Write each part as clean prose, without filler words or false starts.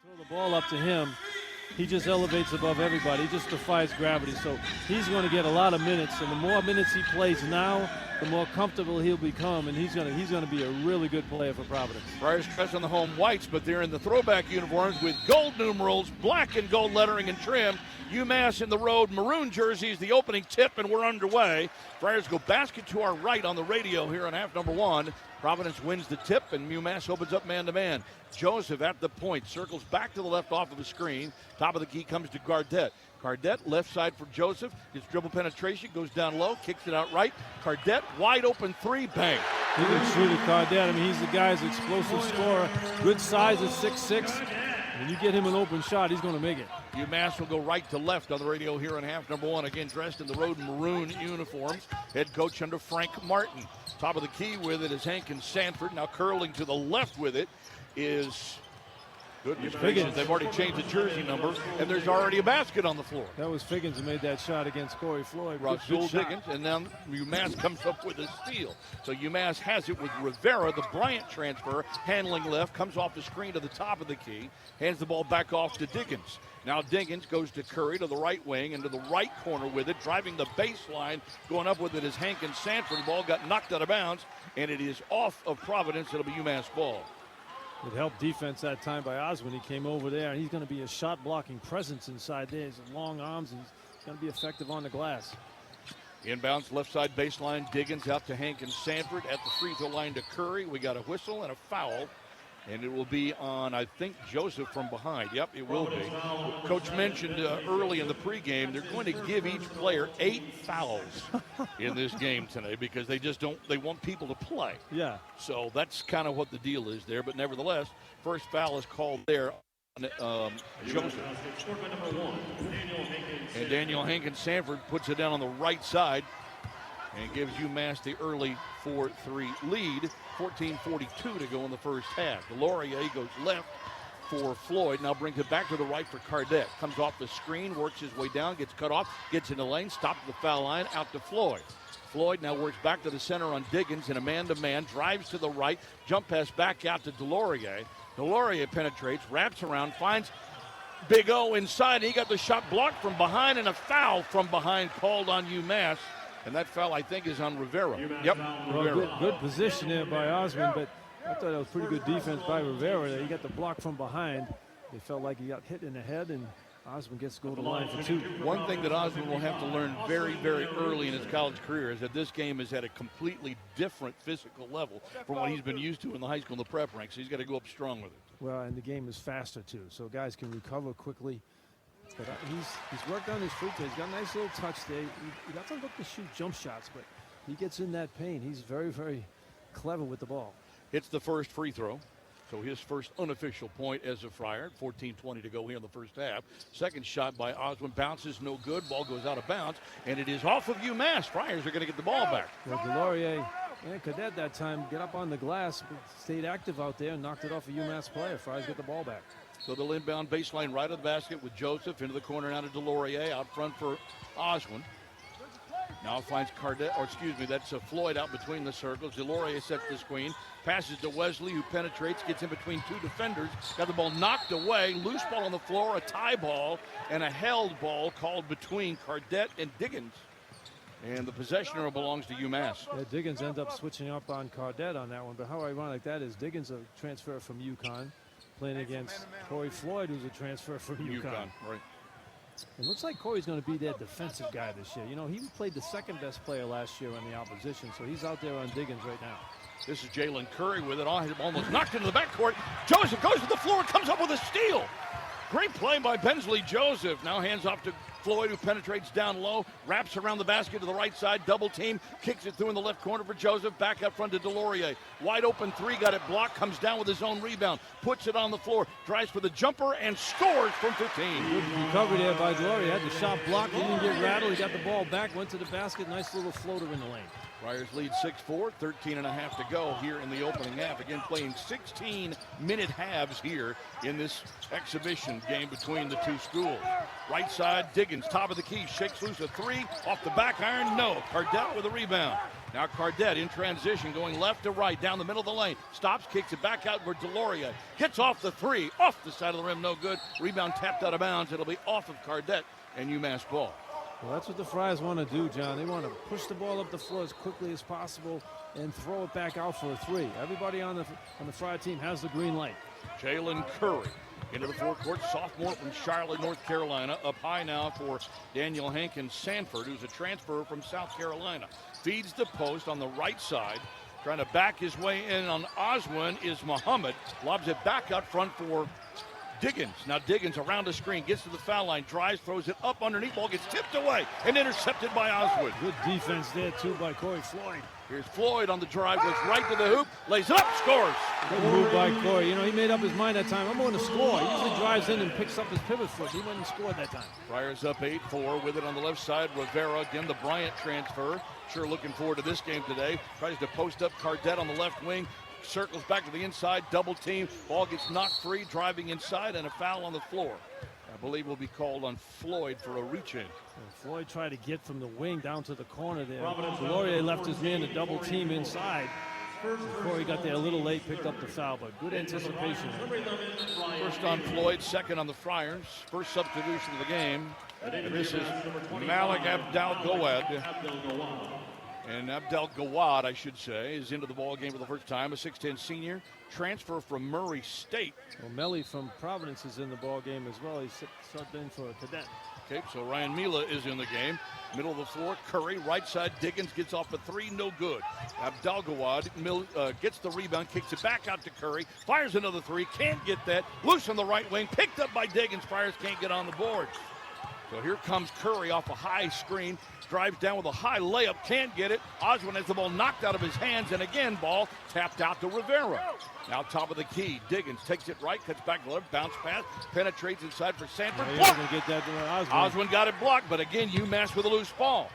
Throw the ball up to him, he just elevates above everybody. He just defies gravity. So he's going to get a lot of minutes, and the more minutes he plays now, the more comfortable he'll become, and he's going to be a really good player for Providence. Friars dressed in the home whites, but they're in the throwback uniforms with gold numerals, black and gold lettering and trim. UMass in the road maroon jerseys, the opening tip, and we're underway. Friars go basket to our right on the radio here on half number one. Providence wins the tip, and UMass opens up man-to-man. Joseph at the point, circles back to the left off of the screen. Top of the key comes to Gardette. Gardette, left side for Joseph. His dribble penetration goes down low, kicks it out right. Gardette, wide open three, bang. He can shoot it, Gardette. I mean, he's the guy's explosive scorer. Good size at 6'6". When you get him an open shot, he's going to make it. UMass will go right to left on the radio here in half number one. Again, dressed in the road maroon uniforms. Head coach under Frank Martin. Top of the key with it is Hankins Sanford. Now curling to the left with it is goodness gracious. They've already changed the jersey number, and there's already a basket on the floor. That was Figgins who made that shot against Corey Floyd. Rasul Diggins, and now UMass comes up with a steal. So UMass has it with Rivera, the Bryant transfer, handling left, comes off the screen to the top of the key, hands the ball back off to Diggins. Now Diggins goes to Curry to the right wing and to the right corner with it, driving the baseline. Going up with it is Hankins Sanford. The ball got knocked out of bounds, and it is off of Providence. It'll be UMass ball. It helped defense that time by Osmond. He came over there, and he's going to be a shot-blocking presence inside there. He's long arms, and he's going to be effective on the glass. Inbounds, left side baseline. Diggins out to Hankins Sanford at the free throw line to Curry. We got a whistle and a foul. And it will be on, I think, Joseph from behind. Yep, it will be. Coach mentioned early in the pregame they're going to give each player 8 fouls in this game tonight because they want people to play. Yeah. So that's kind of what the deal is there. But nevertheless, first foul is called there on Joseph. And Daniel Hankins Sanford puts it down on the right side and gives UMass the early 4-3 lead. 14:42 to go in the first half. Delorier goes left for Floyd. Now brings it back to the right for Cardette. Comes off the screen, works his way down, gets cut off, gets in the lane, stops the foul line, out to Floyd. Floyd now works back to the center on Diggins in a man-to-man, drives to the right, jump pass back out to Delorier. Delorier penetrates, wraps around, finds Big O inside. He got the shot blocked from behind, and a foul from behind called on UMass. And that foul, I think, is on Rivera. Yep, Rivera. Good position there by Osmond, but I thought that was pretty good defense by Rivera. He got the block from behind. It felt like he got hit in the head, and Osmond gets to go to the line for 2. One thing that Osmond will have to learn very, very early in his college career is that this game is at a completely different physical level from what he's been used to in the high school and the prep ranks. So he's got to go up strong with it. Well, and the game is faster, too, so guys can recover quickly. But he's worked on his free throw. He's got a nice little touch there. He doesn't look to shoot jump shots, but he gets in that paint. He's very, very clever with the ball. Hits the first free throw. So his first unofficial point as a Friar. 14:20 to go here in the first half. Second shot by Osmond bounces, no good. Ball goes out of bounds, and it is off of UMass. Friars are going to get the ball back. Well, Delorier and Cadet that time get up on the glass, but stayed active out there and knocked it off a UMass player. Friars get the ball back. So they'll inbound baseline right of the basket with Joseph into the corner now to Delorier out front for Osmond. Now finds that's Floyd out between the circles. Delorier sets the screen, passes to Wesley who penetrates, gets in between 2 defenders, got the ball knocked away, loose ball on the floor, a tie ball, and a held ball called between Cardette and Diggins. And the possession arrow belongs to UMass. Yeah, Diggins ends up switching up on Cardette on that one, but how ironic that is. Diggins a transfer from UConn. Playing against Corey Floyd, who's a transfer from UConn. Right. It looks like Corey's going to be their defensive guy this year. You know, he played the second best player last year on the opposition, so he's out there on Diggins right now. This is Jalen Curry with it. Almost knocked into the backcourt. Joseph goes to the floor and comes up with a steal. Great play by Bensley Joseph. Now hands off to Floyd, who penetrates down low, wraps around the basket to the right side, double team, kicks it through in the left corner for Joseph, back up front to Delorier. Wide open 3, got it blocked, comes down with his own rebound, puts it on the floor, drives for the jumper, and scores from 15. Good recovery there by Delorier. Had the shot blocked, he didn't get rattled, he got the ball back, went to the basket, nice little floater in the lane. Friars lead 6-4, 13.5 to go here in the opening half. Again, playing 16-minute halves here in this exhibition game between the two schools. Right side, Diggins, top of the key, shakes loose a 3, off the back iron, no. Cardette with a rebound. Now Cardette in transition, going left to right, down the middle of the lane. Stops, kicks it back out for Deloria. Gets off the three, off the side of the rim, no good. Rebound tapped out of bounds. It'll be off of Cardette and UMass ball. Well, that's what the Friars want to do, John. They want to push the ball up the floor as quickly as possible and throw it back out for a three. Everybody on the Friar team has the green light. Jalen Curry into the forecourt, sophomore from Charlotte, North Carolina. Up high now for Daniel Hankins Sanford, who's a transfer from South Carolina. Feeds the post on the right side. Trying to back his way in on Oswin is Muhammad. Lobs it back out front for Diggins. Now Diggins around the screen, gets to the foul line, drives, throws it up underneath, ball gets tipped away and intercepted by Oswin. Good defense there, too, by Corey Floyd. Here's Floyd on the drive, goes right to the hoop, lays it up, scores. Good move by Corey. You know, he made up his mind that time. I'm going to score. He usually drives in and picks up his pivot foot. He went and scored that time. Friars up 8-4 with it on the left side. Rivera, again, the Bryant transfer. Sure looking forward to this game today. Tries to post up Cardette on the left wing. Circles back to the inside, double team. Ball gets knocked free, driving inside, and a foul on the floor. I believe will be called on Floyd for a reach-in. Floyd tried to get from the wing down to the corner there. Laurier left his man to double team inside. Corey got there a little late, picked up the foul, but good anticipation. First on Floyd, second on the Friars. First substitution of the game. And this is Malik Abdel-Gawad. And Abdel-Gawad, I should say, is into the ball game for the first time. A 6'10 senior, transfer from Murray State. Well, Melly from Providence is in the ball game as well. He's subbed in for a cadet. Okay, so Ryan Mila is in the game. Middle of the floor, Curry, right side, Diggins gets off a three, no good. Abdel-Gawad gets the rebound, kicks it back out to Curry, fires another three, can't get that. Loose on the right wing, picked up by Diggins. Friars can't get on the board. So here comes Curry off a high screen, drives down with a high layup, can't get it. Oswin has the ball knocked out of his hands, and again, ball tapped out to Rivera. Now top of the key, Diggins takes it right, cuts back to left, bounce pass, penetrates inside for Sanford. Get that to Oswin. Oswin got it blocked, but again, UMass with a loose ball.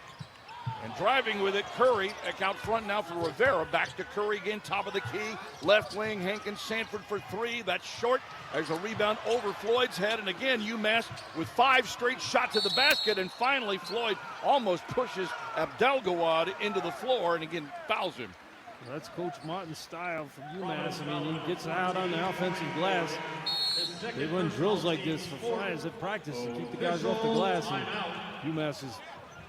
And driving with it, Curry out front now for Rivera. Back to Curry again, top of the key. Left wing, Hankins Sanford for three. That's short. There's a rebound over Floyd's head. And again, UMass with 5 straight shots at the basket. And finally, Floyd almost pushes Abdel-Gawad into the floor and again fouls him. Well, that's Coach Martin's style from UMass. I mean, he gets out on the offensive glass. They run drills like this for Friars at practice to keep the guys off the glass. And UMass is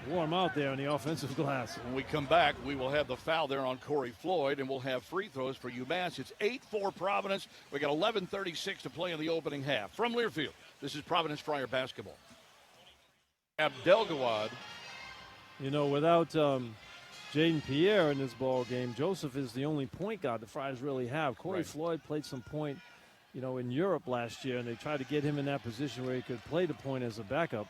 warm out there on the offensive glass. When we come back, we will have the foul there on Corey Floyd, and we'll have free throws for UMass. It's 8-4 Providence. We got 11:36 to play in the opening half. From Learfield, this is Providence Friar basketball. Abdel-Gawad. You know, without Jaden Pierre in this ball game, Joseph is the only point guard the Friars really have. Corey Floyd played some point, you know, in Europe last year, and they tried to get him in that position where he could play the point as a backup.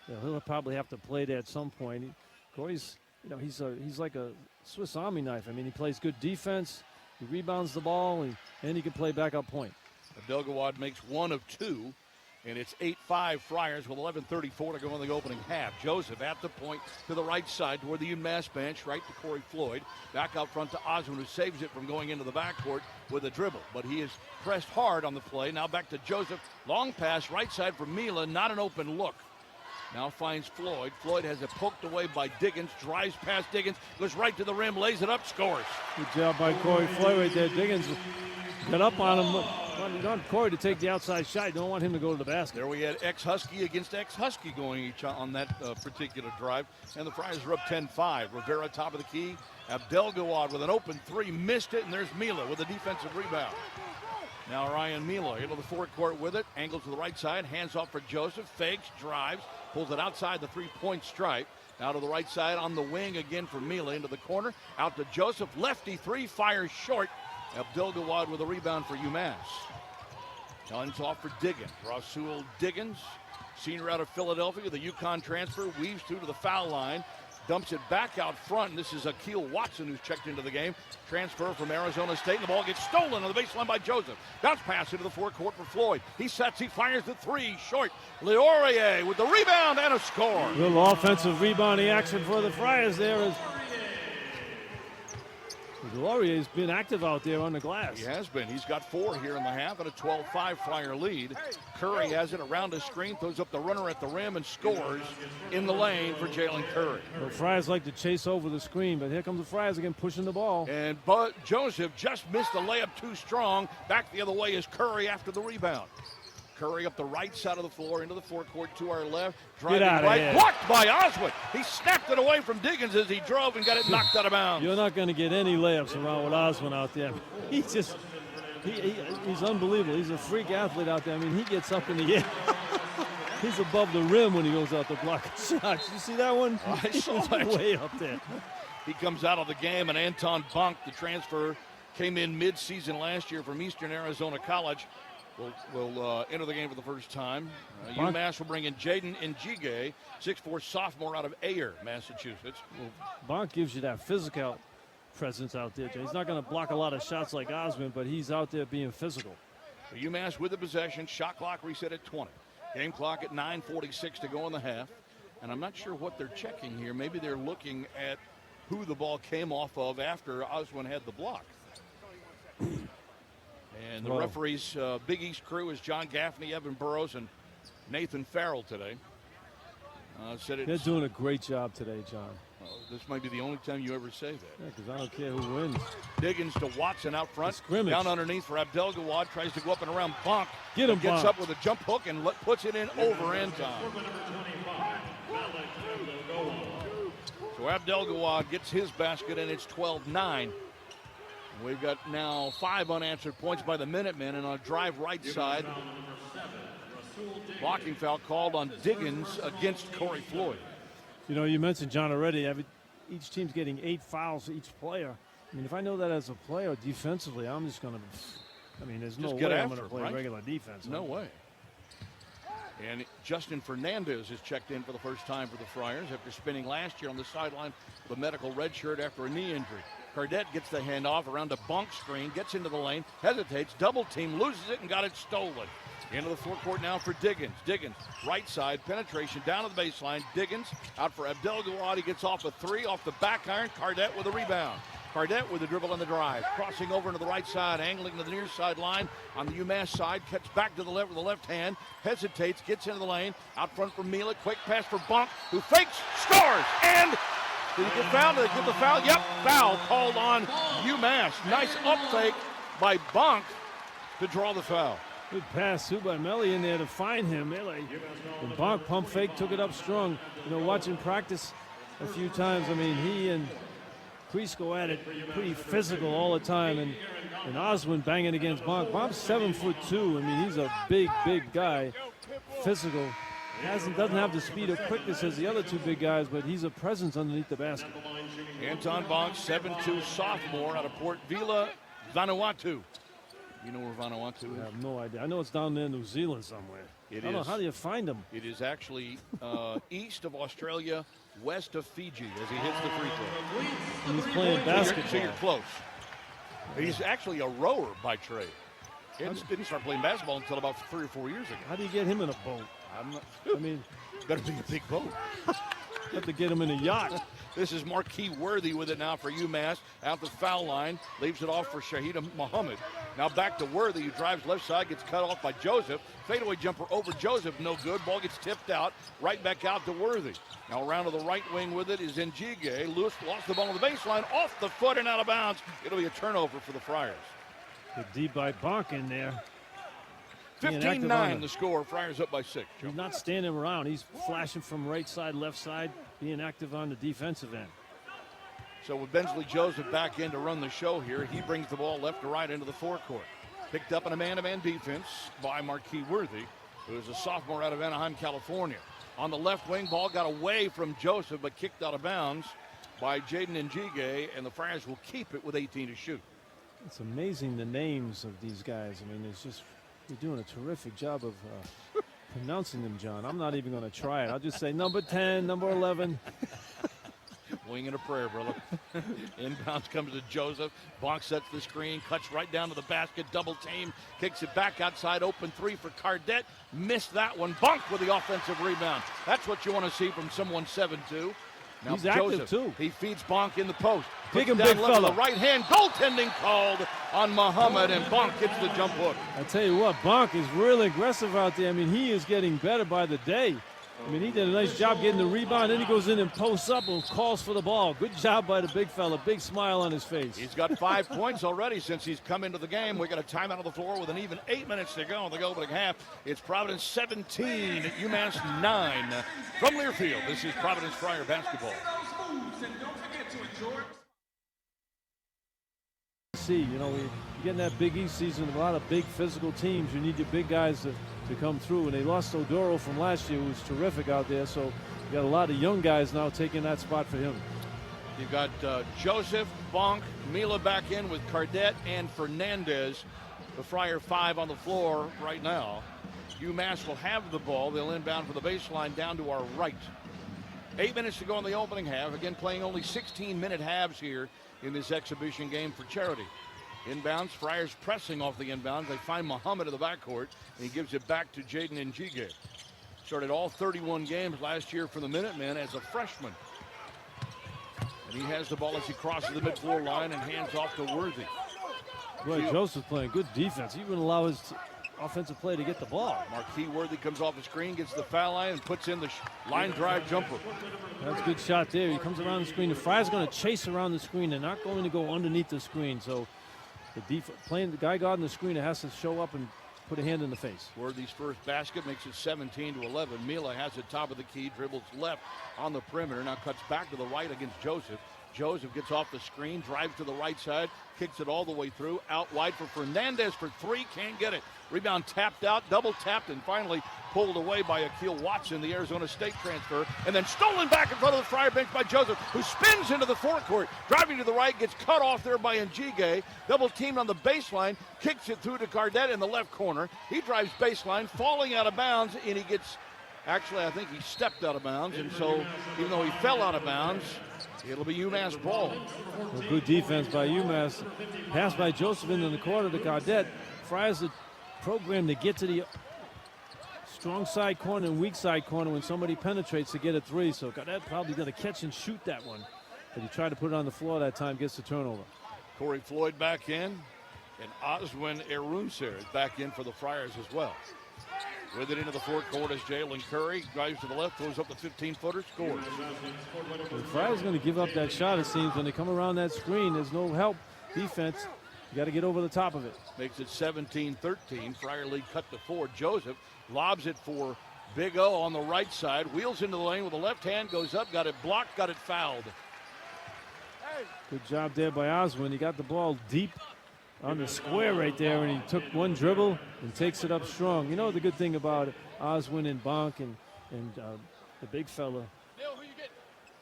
You know, he'll probably have to play there at some point. Corey's, you know, he's like a Swiss Army knife. I mean, he plays good defense, he rebounds the ball, and he can play backup point. Abdel-Gawad makes 1 of 2, and it's 8-5 Friars with 11:34 to go in the opening half. Joseph at the point to the right side toward the UMass bench, right to Corey Floyd. Back out front to Oswin, who saves it from going into the backcourt with a dribble. But he is pressed hard on the play. Now back to Joseph. Long pass, right side for Mila, not an open look. Now finds Floyd. Floyd has it poked away by Diggins, drives past Diggins, goes right to the rim, lays it up, scores. Good job by Corey Floyd right there. Diggins got up on him. Want Corey to take the outside shot. You don't want him to go to the basket. There we had ex-Husky against ex-Husky going each on that particular drive. And the Friars are up 10-5. Rivera top of the key. Abdel-Gawad with an open three, missed it, and there's Mila with a defensive rebound. Now Ryan Mila into the forecourt with it, angles to the right side, hands off for Joseph, fakes, drives, pulls it outside the three-point stripe. Now to the right side on the wing again for Mila into the corner. Out to Joseph, lefty three, fires short. Abdel-Gawad with a rebound for UMass. Hands off for Diggins. Rasul Diggins, senior out of Philadelphia, the UConn transfer, weaves through to the foul line. Dumps it back out front, and this is Akeel Watson who's checked into the game. Transfer from Arizona State, and the ball gets stolen on the baseline by Joseph. Bounce pass into the forecourt for Floyd. He sets, he fires the three, short. Laurier with the rebound and a score. Little offensive rebounding action for the Friars there. Laurier's been active out there on the glass. He has been. He's got 4 here in the half and a 12-5 Flyer lead. Curry has it around the screen, throws up the runner at the rim, and scores in the lane for Jalen Curry. Well, Friars like to chase over the screen, but here comes the Friars again pushing the ball. And Joseph just missed the layup too strong. Back the other way is Curry after the rebound. Curry up the right side of the floor into the forecourt to our left. Driving right, here. Blocked by Oswald. He snapped it away from Diggins as he drove and got it knocked out of bounds. You're not going to get any layups around with Oswald out there. He's unbelievable. He's a freak athlete out there. I mean, he gets up in the air. He's above the rim when he goes out to block shots. You see that one? I saw that. Way up there. He comes out of the game, and Anton Bonk, the transfer, came in mid-season last year from Eastern Arizona College. Will enter the game for the first time. UMass will bring in Jaden Njige, 6'4" sophomore out of Ayer, Massachusetts. Well, Bonk gives you that physical presence out there, Jay. He's not going to block a lot of shots like Osmond, but he's out there being physical. UMass with the possession. Shot clock reset at 20. Game clock at 9:46 to go in the half. And I'm not sure what they're checking here. Maybe they're looking at who the ball came off of after Oswald had the block. And the referees, Big East crew, is John Gaffney, Evan Burrows, and Nathan Farrell today. They're doing a great job today, John. This might be the only time you ever say that. Yeah, because I don't care who wins. Diggins to Watson out front. Scrimmage. Down underneath for Abdel Gawad. Tries to go up and around Bonk. Get him, Gets Bonk. up with a jump hook and puts it in over Anton. So Abdel Gawad gets his basket, and it's 12-9. We've got now 5 unanswered points by the Minutemen, and on a drive right side, blocking foul called on Diggins against Corey Floyd. You know, you mentioned, John, already, each team's getting 8 fouls for each player. I mean, if I know that as a player defensively, I'm just going to, there's no way I'm going to play regular defense. No way. And Justin Fernandez has checked in for the first time for the Friars after spending last year on the sideline with a medical red shirt after a knee injury. Cardette gets the handoff around a bunk screen, gets into the lane, hesitates, double team, loses it, and got it stolen. Into the forecourt now for Diggins. Diggins, right side, penetration down to the baseline. Diggins out for Abdel Gawad. He gets off a 3 off the back iron. Cardette with a rebound. Cardette with a dribble on the drive. Crossing over into the right side, angling to the near sideline on the UMass side. Cuts back to the left with the left hand. Hesitates, gets into the lane. Out front for Mila. Quick pass for Bonk, who fakes, scores, and did he get fouled? Did they give the foul? Yep, foul called on UMass. Nice up fake by Bonk to draw the foul. Good pass, too, by Melly in there to find him. The Bonk pump fake, took it up strong. You know, watching practice a few times, he and Kreese go at it pretty physical all the time. And Oswald banging against Bonk. Bonk's 7'2". He's a big guy, physical. Doesn't have the speed or quickness as the other 2 big guys, but he's a presence underneath the basket. Anton Bonk, 7'2", sophomore out of Port Vila, Vanuatu. You know where Vanuatu is? I have no idea. I know it's down there in New Zealand somewhere. I don't know. How do you find them? It is actually east of Australia, west of Fiji as he hits the free throw. He's playing basketball. So you're close. He's actually a rower by trade. He didn't start playing basketball until about 3 or 4 years ago. How do you get him in a boat? Better be a big boat. Have to get him in a yacht. This is Marquis Worthy with it now for UMass. Out the foul line. Leaves it off for Shahida Muhammad. Now back to Worthy, who drives left side. Gets cut off by Joseph. Fadeaway jumper over Joseph. No good. Ball gets tipped out. Right back out to Worthy. Now around to the right wing with it is Njige. Lewis lost the ball on the baseline. Off the foot and out of bounds. It'll be a turnover for the Friars. Good D by Bonk in there. 15-9 the score. Friars up by 6. He's not standing around. He's flashing from right side, left side, being active on the defensive end. So with Bensley Joseph back in to run the show here, he brings the ball left to right into the forecourt. Picked up in a man-to-man defense by Marquis Worthy, who is a sophomore out of Anaheim, California. On the left wing, ball got away from Joseph, but kicked out of bounds by Jaden Njige, and the Friars will keep it with 18 to shoot. It's amazing the names of these guys. It's just, you're doing a terrific job of pronouncing them, John. I'm not even going to try it. I'll just say number 10, number 11. Wing and a prayer, brother. Inbounds comes to Joseph. Bonk sets the screen, cuts right down to the basket, double team, kicks it back outside, open 3 for Cardette. Missed that one. Bonk with the offensive rebound. That's what you want to see from someone 7'2". Now He's active, Joseph, too. he feeds Bonk in the post. Big Puts and down big left with fella. the right hand. Goaltending called on Muhammad, and Bonk gets the jump hook. I tell you what, Bonk is really aggressive out there. I mean, he is getting better by the day. I mean, he did a nice job getting the rebound. Then he goes in and posts up and calls for the ball. Good job by the big fella. Big smile on his face. He's got 5 points already since he's come into the game. We got a timeout on the floor with an even 8 minutes to go in the opening half. It's Providence 17, UMass 9. From Learfield, this is Providence Friar basketball. See, you know, you get in that Big East season, a lot of big physical teams. You need your big guys to come through. And they lost Odoro from last year, who was terrific out there. So you got a lot of young guys now taking that spot for him. You've got Joseph, Bonk, Mila back in with Cardette and Fernandez. The Friar 5 on the floor right now. UMass will have the ball. They'll inbound for the baseline down to our right. 8 minutes to go in the opening half. Again, playing only 16-minute halves here in this exhibition game for charity. Inbounds, Friars pressing off the inbounds. They find Muhammad in the backcourt, and he gives it back to Jaden Njige. Started all 31 games last year for the Minutemen as a freshman. And he has the ball as he crosses the mid-floor line and hands off to Worthy. Boy, Joseph playing good defense. He wouldn't allow his offensive play to get the ball. Marquis Worthy comes off the screen, gets the foul line, and puts in the line drive jumper. That's a good shot there. He comes around the screen. The Friars going to chase around the screen. They're not going to go underneath the screen. So the guy guarding the screen has to show up and put a hand in the face. Worthy's first basket makes it 17-11. Mila has it top of the key, dribbles left on the perimeter, now cuts back to the right against Joseph. Joseph gets off the screen, drives to the right side, kicks it all the way through, out wide for Fernandez for three, can't get it. Rebound tapped out, double tapped, and finally pulled away by Akil Watson, the Arizona State transfer, and then stolen back in front of the Friar bench by Joseph, who spins into the forecourt, driving to the right, gets cut off there by Njige, double teamed on the baseline, kicks it through to Cardette in the left corner. He drives baseline, falling out of bounds, and he gets, actually I think he stepped out of bounds, and so even though he fell out of bounds, it'll be UMass ball. Well, good defense by UMass. Pass by Joseph into the corner to Cardette. Friars the program to get to the strong side corner and weak side corner when somebody penetrates to get a three. So Cardette probably going to catch and shoot that one. But he tried to put it on the floor that time, gets the turnover. Corey Floyd back in, and Oswin Erunser is back in for the Friars as well. With it into the forecourt is Jalen Curry. Drives to the left, throws up the 15-footer, scores. The Friars going to give up that shot, it seems. When they come around that screen, there's no help defense. You got to get over the top of it. Makes it 17-13. Friar lead cut to 4. Joseph lobs it for Big O on the right side. Wheels into the lane with the left hand, goes up, got it blocked, got it fouled. Good job there by Oswin. He got the ball deep on the square right there, and he took one dribble and takes it up strong. You know the good thing about Oswin and Bonk and the big fella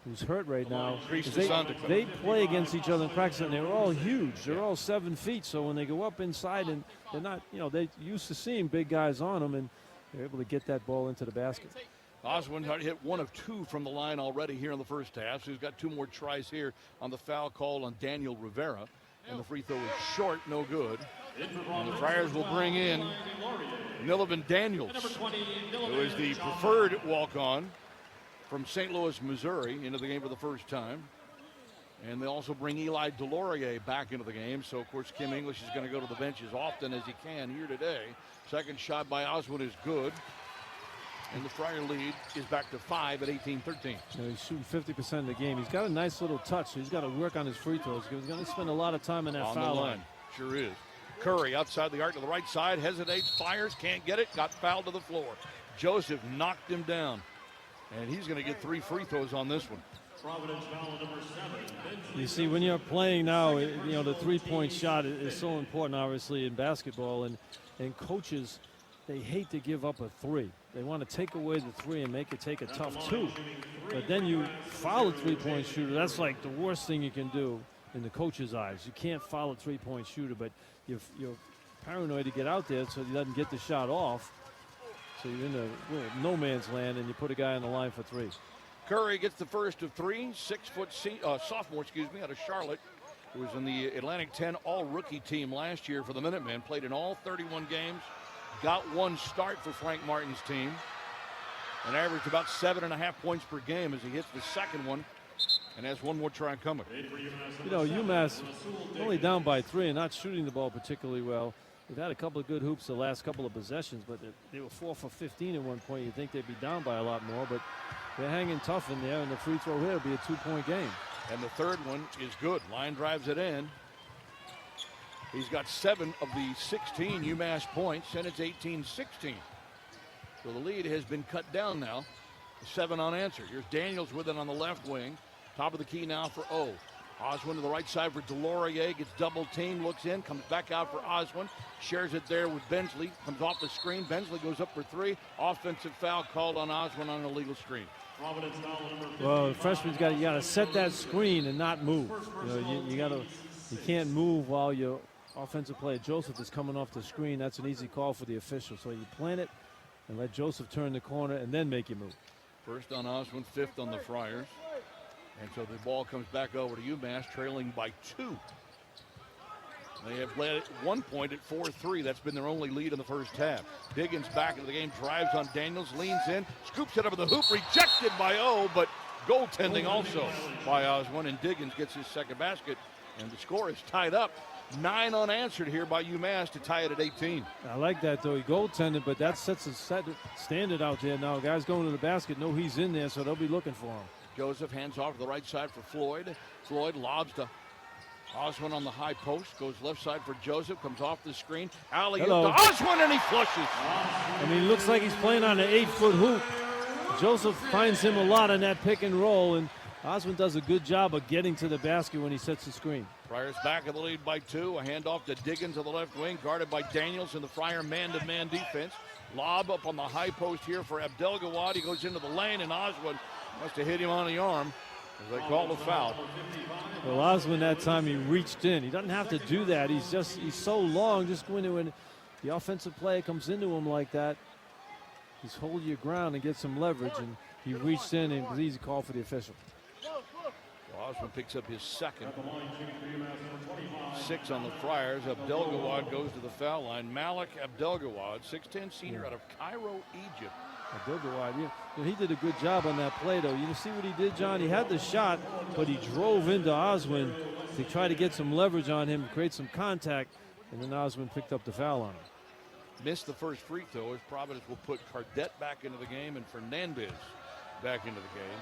who's hurt right now, is they play against each other in practice, and they're all huge. They're all 7 feet, so when they go up inside, and they're not, you know, they used to seeing big guys on them, and they're able to get that ball into the basket. Oswin hit 1 of 2 from the line already here in the first half, so he's got 2 more tries here on the foul call on Daniel Rivera. And the free throw is short, no good. And the Friars will bring in Nilovan Daniels, who is the preferred walk-on from St. Louis, Missouri, into the game for the first time. And they also bring Eli Delorier back into the game. So, of course, Kim English is going to go to the bench as often as he can here today. Second shot by Oswin is good. And the Friar lead is back to 5 at 18-13. He's shooting 50% of the game. He's got a nice little touch, so he's got to work on his free throws. He's going to spend a lot of time in that on foul the line. Sure is. Curry outside the arc to the right side, hesitates, fires, can't get it, got fouled to the floor. Joseph knocked him down, and he's going to get 3 free throws on this one. You see, when you're playing now, you know, the three-point shot is so important, obviously, in basketball, and coaches, they hate to give up a 3. They want to take away the 3 and make it take a tough 2. But then you foul a three-point shooter. That's like the worst thing you can do in the coach's eyes. You can't foul a three-point shooter, but you're paranoid to get out there so he doesn't get the shot off. So you're in a no man's land, and you put a guy on the line for 3. Curry gets the first of 3. 6-foot sophomore, out of Charlotte, who was in the Atlantic 10 all-rookie team last year for the Minutemen. Played in all 31 games. Got 1 start for Frank Martin's team and averaged about 7.5 points per game as he hits the second one and has one more try coming. You know, UMass only down by 3 and not shooting the ball particularly well. They've had a couple of good hoops the last couple of possessions, but they were 4 for 15 at one point. You'd think they'd be down by a lot more, but they're hanging tough in there, and the free throw here will be a 2-point game. And the third one is good. Line drives it in. He's got 7 of the 16 UMass points, and it's 18-16. So the lead has been cut down now. 7 unanswered. Here's Daniels with it on the left wing. Top of the key now for O. Oswin to the right side for Delorier. Gets double teamed, looks in, comes back out for Oswin. Shares it there with Bensley. Comes off the screen. Bensley goes up for 3. Offensive foul called on Oswin on an illegal screen. Well, the freshman's you got to set that screen and not move. You know, you can't move while your offensive player Joseph is coming off the screen. That's an easy call for the official. So you plant it and let Joseph turn the corner and then make your move. First on Oswin, 5th on the Friars. And so the ball comes back over to UMass, trailing by 2. They have led at one point at 4-3. That's been their only lead in the first half. Diggins back into the game, drives on Daniels, leans in, scoops it over the hoop, rejected by O, but goaltending also by Oswin, and Diggins gets his second basket, and the score is tied up. 9 unanswered here by UMass to tie it at 18. I like that, though. He goaltended, but that sets a standard out there now. Guys going to the basket know he's in there, so they'll be looking for him. Joseph hands off to the right side for Floyd. Floyd lobs to Oswin on the high post. Goes left side for Joseph. Comes off the screen. Alley-oop to Oswin, and he flushes. I mean, looks like he's playing on an 8-foot hoop. Joseph finds him a lot in that pick and roll, and Oswin does a good job of getting to the basket when he sets the screen. Friars back in the lead by 2. A handoff to Diggins on the left wing, guarded by Daniels in the Friar man-to-man defense. Lob up on the high post here for Abdelgawad. He goes into the lane, and Oswin must have hit him on the arm as they call the foul. Well, Oswin that time he reached in. He doesn't have to do that. He's so long. Just go into when the offensive player comes into him like that. Just hold your ground and get some leverage, and he reached in, and it was an easy call for the official. Oswin picks up his second. 6 on the Friars. Abdelgawad goes to the foul line. Malik Abdelgawad, 6'10" senior out of Cairo, Egypt. Abdelgawad, he did a good job on that play, though. You see what he did, John? He had the shot, but he drove into Oswin to try to get some leverage on him, create some contact, and then Oswin picked up the foul on him. Missed the first free throw as Providence will put Cardette back into the game and Fernandez back into the game.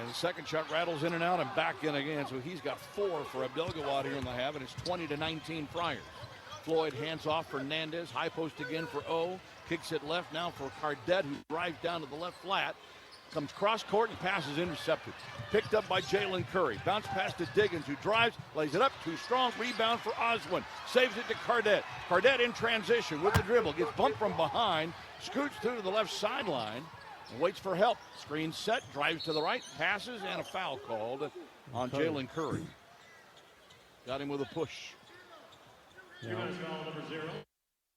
And the second shot rattles in and out and back in again. So he's got 4 for Abdelgawad here in the half, and it's 20-19 Friars. Floyd hands off Fernandez. High post again for O. Kicks it left now for Cardette, who drives down to the left flat. Comes cross court and passes intercepted. Picked up by Jalen Curry. Bounce pass to Diggins, who drives, lays it up. Too strong. Rebound for Oswin. Saves it to Cardette. Cardette in transition with the dribble. Gets bumped from behind. Scoots through to the left sideline. And waits for help. Screen set, drives to the right, passes, and a foul called on Jalen Curry. Got him with a push.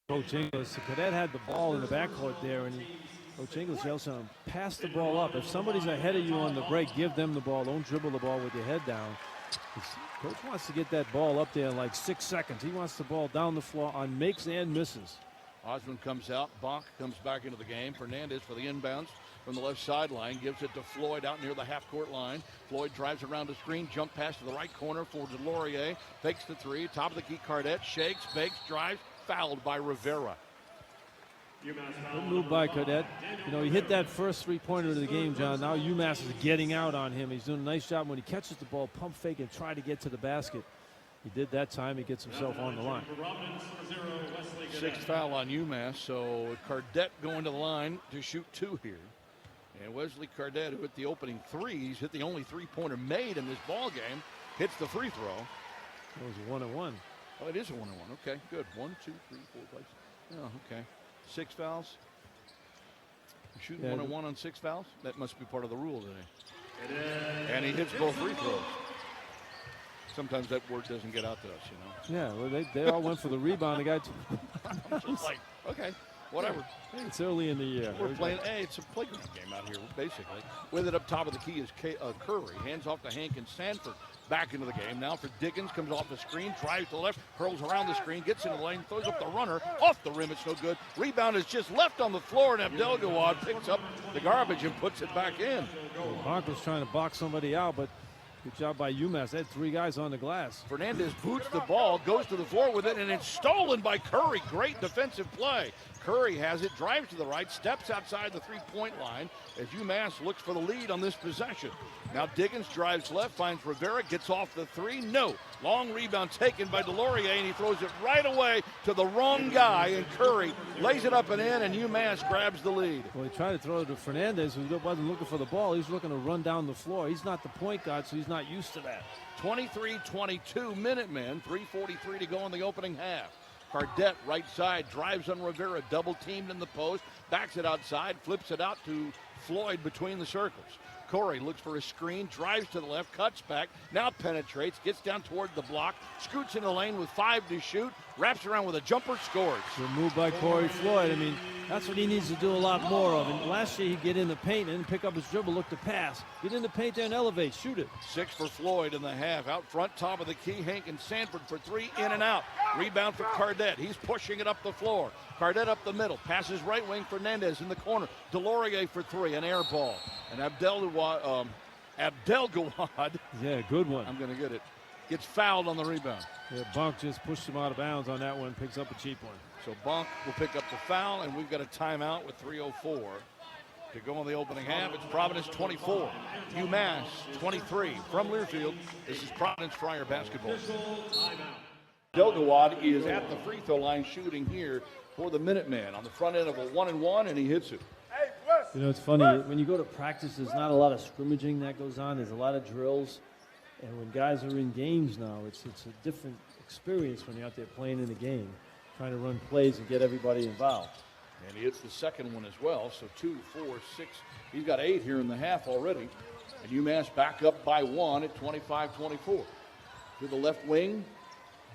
Coach Ingles, the Cadet had the ball in the backcourt there, and Coach Ingles yells at him, pass the ball up. If somebody's ahead of you on the break, give them the ball. Don't dribble the ball with your head down. Coach wants to get that ball up there in like 6 seconds. He wants the ball down the floor on makes and misses. Oswin comes out. Bonk comes back into the game. Fernandez for the inbounds from the left sideline. Gives it to Floyd out near the half-court line. Floyd drives around the screen. Jump pass to the right corner for Delorier. Fakes the 3. Top of the key, Cardette. Shakes, bakes, drives. Fouled by Rivera. Good move by Cadet. He hit that first 3-pointer of the game, John. Now UMass is getting out on him. He's doing a nice job when he catches the ball, pump fake and try to get to the basket. He did that time. He gets himself on the line. 6th foul on UMass, so Cardette going to the line to shoot 2 here. And Wesley Cardette, who hit the opening 3, he's hit the only 3-pointer made in this ball game, hits the free throw. It was a 1-1. Oh, it is a 1-1. Okay, good. 1, 2, 3, 4, 5. Oh, okay. 6 fouls. You're shooting 1-1 on 6 fouls? That must be part of the rule today. And he hits both free throws. Sometimes that word doesn't get out to us, Yeah, well, they all went for the rebound. The guy I'm just like, okay. whatever. It's early in the year. We're playing, it's a playground game out here, basically. With it up top of the key is Curry. Hands off to Hank and Sanford. Back into the game. Now for Diggins. Comes off the screen. Drives to the left. Curls around the screen. Gets into the lane. Throws up the runner. Off the rim. It's no good. Rebound is just left on the floor. And Abdelgawad picks up the garbage and puts it back in. Bonk was trying to box somebody out, but good job by UMass. They had 3 guys on the glass. Fernandez boots the ball. Goes to the floor with it. And it's stolen by Curry. Great defensive play. Curry has it, drives to the right, steps outside the three-point line as UMass looks for the lead on this possession. Now Diggins drives left, finds Rivera, gets off the 3, no. Long rebound taken by Delorier, and he throws it right away to the wrong guy, and Curry lays it up and in, and UMass grabs the lead. Well, he tried to throw it to Fernandez, who wasn't looking for the ball. He's looking to run down the floor. He's not the point guard, so he's not used to that. 23-22 Minutemen, 3:43 to go in the opening half. Cardette, right side, drives on Rivera, double teamed in the post, backs it outside, flips it out to Floyd between the circles. Corey looks for a screen, drives to the left, cuts back, now penetrates, gets down toward the block, scoots in the lane with 5 to shoot, wraps around with a jumper, scores. Good move by Corey Floyd. I mean, that's what he needs to do a lot more of. And last year he'd get in the paint and pick up his dribble, look to pass. Get in the paint there and elevate, shoot it. 6 for Floyd in the half. Out front, top of the key, Hank and Sanford for 3, in and out. Rebound for Cardette. He's pushing it up the floor. Cardette up the middle, passes right wing, Fernandez in the corner. Delorier for 3, an air ball. And Abdelgawad, yeah, good one. I'm going to get it, gets fouled on the rebound. Yeah, Bonk just pushed him out of bounds on that one, picks up a cheap one. So Bonk will pick up the foul, and we've got a timeout with 3:04 to go in the opening half. It's Providence 24, UMass 23. From Learfield, this is Providence Friar basketball. Abdelgawad is at the free throw line shooting here for the Minutemen on the front end of a 1-and-1, and he hits it. You know, it's funny, when you go to practice, there's not a lot of scrimmaging that goes on. There's a lot of drills. And when guys are in games now, it's a different experience when you're out there playing in the game, trying to run plays and get everybody involved. And he hits the second one as well. So 2, 4, 6. He's got 8 here in the half already. And UMass back up by 1 at 25-24. To the left wing,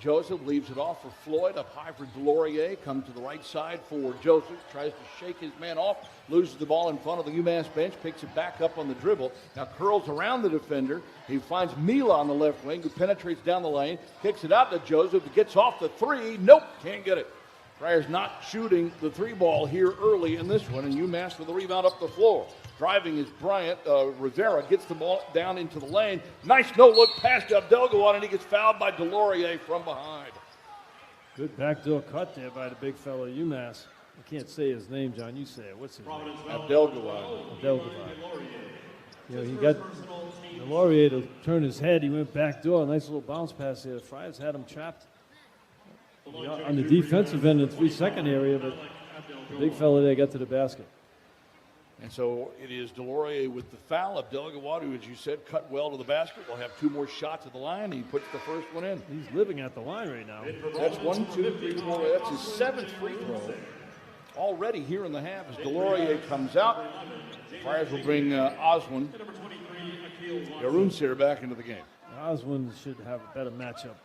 Joseph leaves it off for Floyd. Up high for Delorier. Comes to the right side for Joseph. Tries to shake his man off. Loses the ball in front of the UMass bench. Picks it back up on the dribble. Now curls around the defender. He finds Mila on the left wing, who penetrates down the lane. Kicks it out to Joseph. Gets off the 3. Nope, can't get it. Friars not shooting the 3 ball here early in this one. And UMass with the rebound up the floor. Driving is Bryant. Rivera gets the ball down into the lane. Nice no-look pass to Abdelgawad, and he gets fouled by Delorier from behind. Good backdoor cut there by the big fellow UMass. I can't say his name, John. You say it. What's his name? Abdelgawad. You know, he got Delorier to turn his head. He went backdoor. Nice little bounce pass there. Friars had him trapped on the defensive end in the 3-second area, but the big fella there got to the basket. And so it is Delorier with the foul. Abdelgawad, who, as you said, cut well to the basket, will have 2 more shots at the line. He puts the first one in. He's living at the line right now. That's 1, 2, 3, 4. That's his 7th free throw already here in the half as Delorier comes out. Friars will bring Oswin Yarunsir back into the game. Oswin should have a better matchup.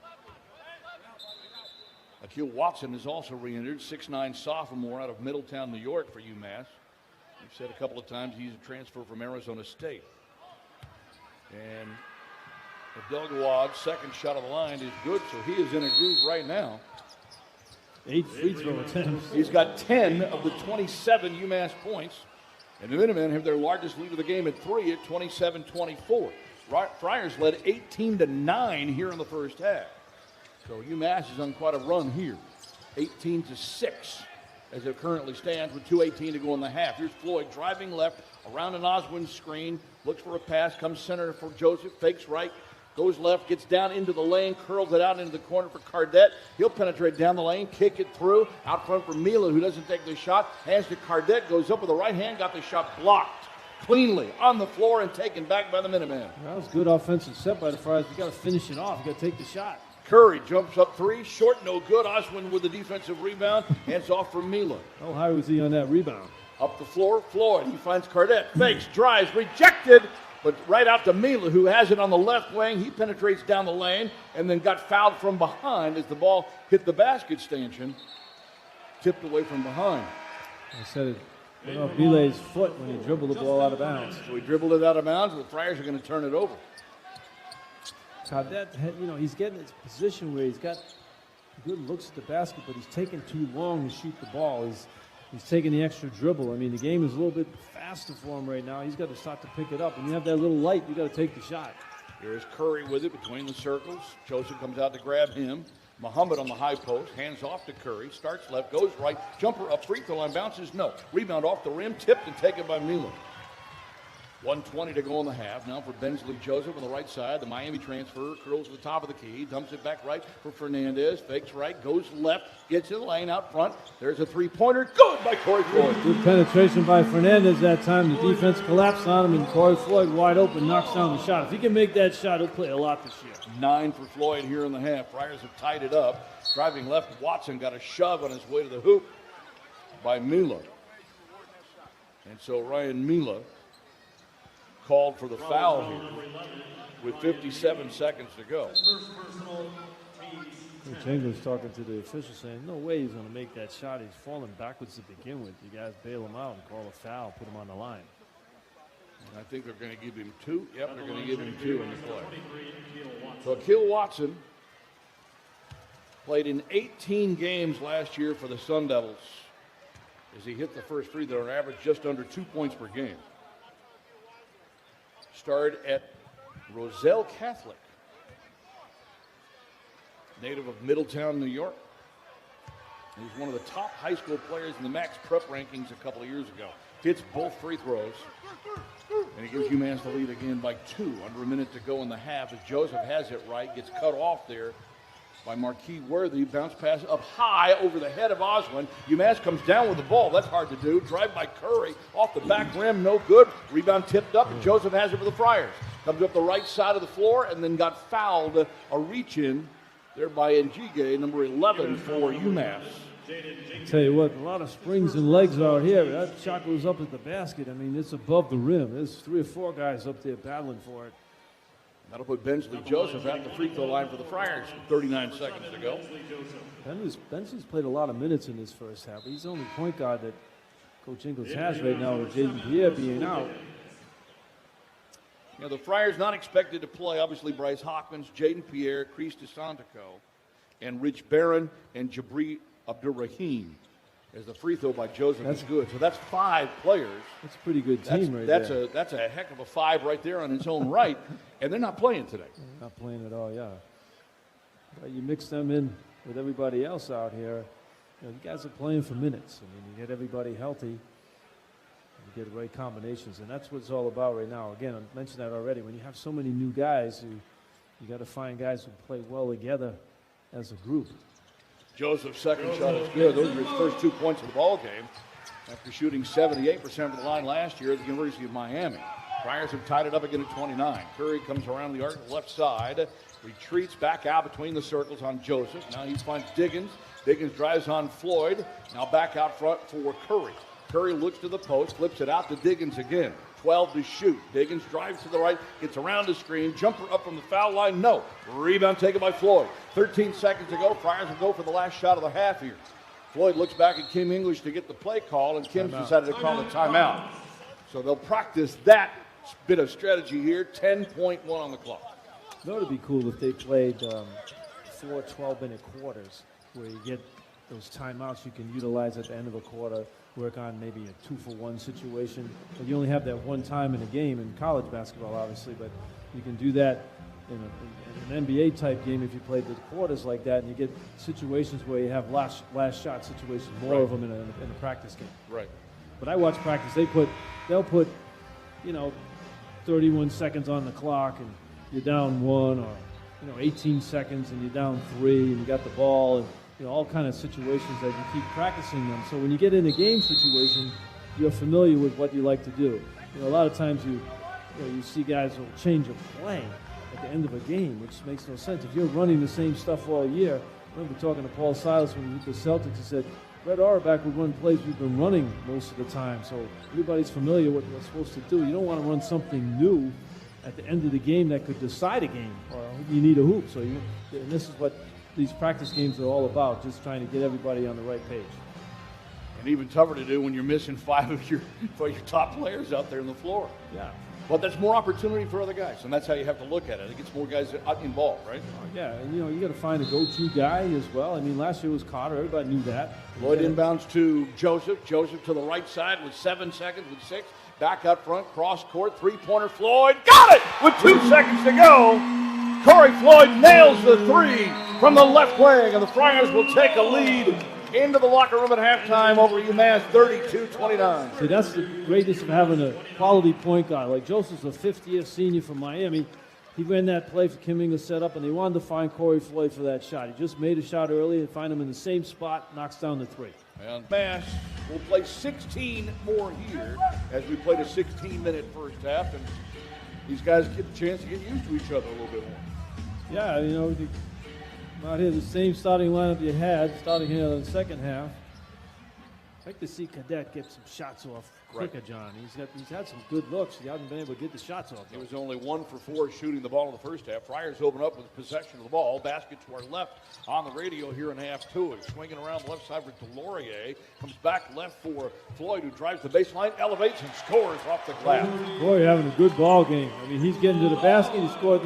Akil Watson is also re-injured, 6'9" sophomore out of Middletown, New York for UMass. We've said a couple of times he's a transfer from Arizona State. And Abdelgawad's second shot of the line is good, so he is in a groove right now. 8 free throw attempts. He's got 10 of the 27 UMass points. And the Minutemen have their largest lead of the game at 3 at 27-24. Friars led 18-9 here in the first half. So UMass is on quite a run here. 18-6 as it currently stands with 2:18 to go in the half. Here's Floyd driving left around an Oswin screen. Looks for a pass. Comes center for Joseph. Fakes right. Goes left. Gets down into the lane. Curls it out into the corner for Cardette. He'll penetrate down the lane. Kick it through. Out front for Mila, who doesn't take the shot. Hands to Cardette. Goes up with the right hand. Got the shot blocked cleanly on the floor and taken back by the Minutemen. That was good offensive set by the Friars. You got to finish it off. You got to take the shot. Curry jumps up 3, short, no good. Oswin with the defensive rebound. Hands off for Mila. How high was he on that rebound? Up the floor, Floyd. He finds Cardette. Fakes, drives, rejected, but right out to Mila, who has it on the left wing. He penetrates down the lane and then got fouled from behind as the ball hit the basket stanchion. Tipped away from behind. I said it went off Bilet's foot when he dribbled the ball out of bounds. So he dribbled it out of bounds, and the Friars are going to turn it over. Cadet, he's getting his position where he's got good looks at the basket, but he's taking too long to shoot the ball. He's taking the extra dribble. I mean, the game is a little bit faster for him right now. He's got to start to pick it up. When you have that little light, you got to take the shot. Here's Curry with it between the circles. Joseph comes out to grab him. Muhammad on the high post, hands off to Curry, starts left, goes right, jumper up, free throw line, bounces, no. Rebound off the rim, tipped and taken by Mila. 1:20 to go in the half. Now for Bensley Joseph on the right side. The Miami transfer curls to the top of the key, dumps it back right for Fernandez, fakes right, goes left, gets in the lane out front. There's a three-pointer, good by Corey Floyd. Good penetration by Fernandez that time. The defense collapsed on him, and Corey Floyd wide open knocks down the shot. If he can make that shot, he'll play a lot this year. 9 for Floyd here in the half. Friars have tied it up. Driving left, Watson got a shove on his way to the hoop by Mila. And so Ryan Mila called for the foul here with 57 seconds to go. Coach Ingles talking to the official saying, no way he's going to make that shot. He's falling backwards to begin with. You guys bail him out and call a foul, put him on the line. And I think they're going to give him 2. Yep, they're going to give him 2 in the play. So Akil Watson played in 18 games last year for the Sun Devils as he hit the first free throw, average just under 2 points per game. Started at Roselle Catholic, native of Middletown, New York. He was one of the top high school players in the Max Prep rankings a couple of years ago. Hits both free throws, and he gives UMass the lead again by 2. Under a minute to go in the half as Joseph has it right, gets cut off there by Marquis Worthy. Bounce pass up high over the head of Oswin. UMass comes down with the ball. That's hard to do. Drive by Curry. Off the back rim, no good. Rebound tipped up, and Joseph has it for the Friars. Comes up the right side of the floor and then got fouled. A reach-in there by Njige, number 11 for UMass. Tell you what, a lot of springs and legs out here. That shot goes up at the basket. I mean, it's above the rim. There's 3 or 4 guys up there battling for it. That'll put Bensley Joseph at the free throw line for the Friars. 39 seconds to go. Bensley's played a lot of minutes in this first half. He's the only point guard that Coach Ingles has right now with Jaden Pierre being out. You know, the Friars not expected to play, obviously, Bryce Hawkins, Jaden Pierre, Chris DeSantico, and Rich Barron and Jabri Abdurrahim. As the free throw by Joseph is good. So that's 5 players. That's a pretty good team there. That's a heck of a 5 right there on its own right. And they're not playing today. Not playing at all, yeah. But you mix them in with everybody else out here. You guys are playing for minutes. I mean, you get everybody healthy. You get the right combinations. And that's what it's all about right now. Again, I mentioned that already. When you have so many new guys, you got to find guys who play well together as a group. Joseph's second shot is good. Those are his first 2 points of the ball game after shooting 78% from the line last year at the University of Miami. Friars have tied it up again at 29. Curry comes around the arc left side, retreats back out between the circles on Joseph. Now he finds Diggins. Diggins drives on Floyd. Now back out front for Curry. Curry looks to the post, flips it out to Diggins again. 12 to shoot. Diggins drives to the right, gets around the screen, jumper up from the foul line, no. Rebound taken by Floyd. 13 seconds to go. Friars will go for the last shot of the half here. Floyd looks back at Kim English to get the play call, and Kim's decided to call a timeout. So they'll practice that bit of strategy here. 10.1 on the clock. That would be cool if they played 4 12-minute quarters where you get those timeouts you can utilize at the end of a quarter, work on maybe a 2-for-1 situation. But you only have that one time in a game in college basketball, obviously, but you can do that in an NBA-type game if you play the quarters like that, and you get situations where you have last shot situations, more of them in a practice game. Right. But I watch practice. They'll put 31 seconds on the clock, and you're down 1, or 18 seconds and you're down 3, and you got the ball, and all kind of situations that you keep practicing them. So when you get in a game situation, you're familiar with what you like to do. A lot of times you see guys will change a play at the end of a game, which makes no sense. If you're running the same stuff all year, I remember talking to Paul Silas when he was with the Celtics. He said, Red Auerbach would run plays we've been running most of the time, so everybody's familiar with what we're supposed to do. You don't want to run something new at the end of the game that could decide a game, or you need a hoop. And this is what these practice games are all about, just trying to get everybody on the right page. And even tougher to do when you're missing five of your top players out there on the floor. Yeah. But that's more opportunity for other guys, and that's how you have to look at it. It gets more guys involved, right? Yeah, and you got to find a go-to guy as well. I mean, last year was Carter. Everybody knew that. Lloyd inbounds to Joseph. Joseph to the right side with 7 seconds with 6. Back up front, cross court, three-pointer. Floyd got it with 2 seconds to go. Corey Floyd nails the 3 from the left wing, and the Friars will take a lead into the locker room at halftime over UMass 32-29. See, that's the greatness of having a quality point guard. Like Joseph's a 50th senior from Miami. He ran that play for Kim to set up, and they wanted to find Corey Floyd for that shot. He just made a shot early and find him in the same spot, knocks down the 3. And UMass will play 16 more here as we played a 16-minute first half, and these guys get a chance to get used to each other a little bit more. Yeah, out here the same starting lineup you had starting here in the second half. I'd like to see Cadet get some shots off quicker, Right. John. He's had some good looks. He hasn't been able to get the shots off. He was only 1 for 4 shooting the ball in the first half. Friars open up with possession of the ball. Basket to our left on the radio here in half 2. It's swinging around the left side for Delorier. Comes back left for Floyd, who drives the baseline, elevates, and scores off the glass. Boy, you're having a good ball game. I mean, he's getting to the basket. He scored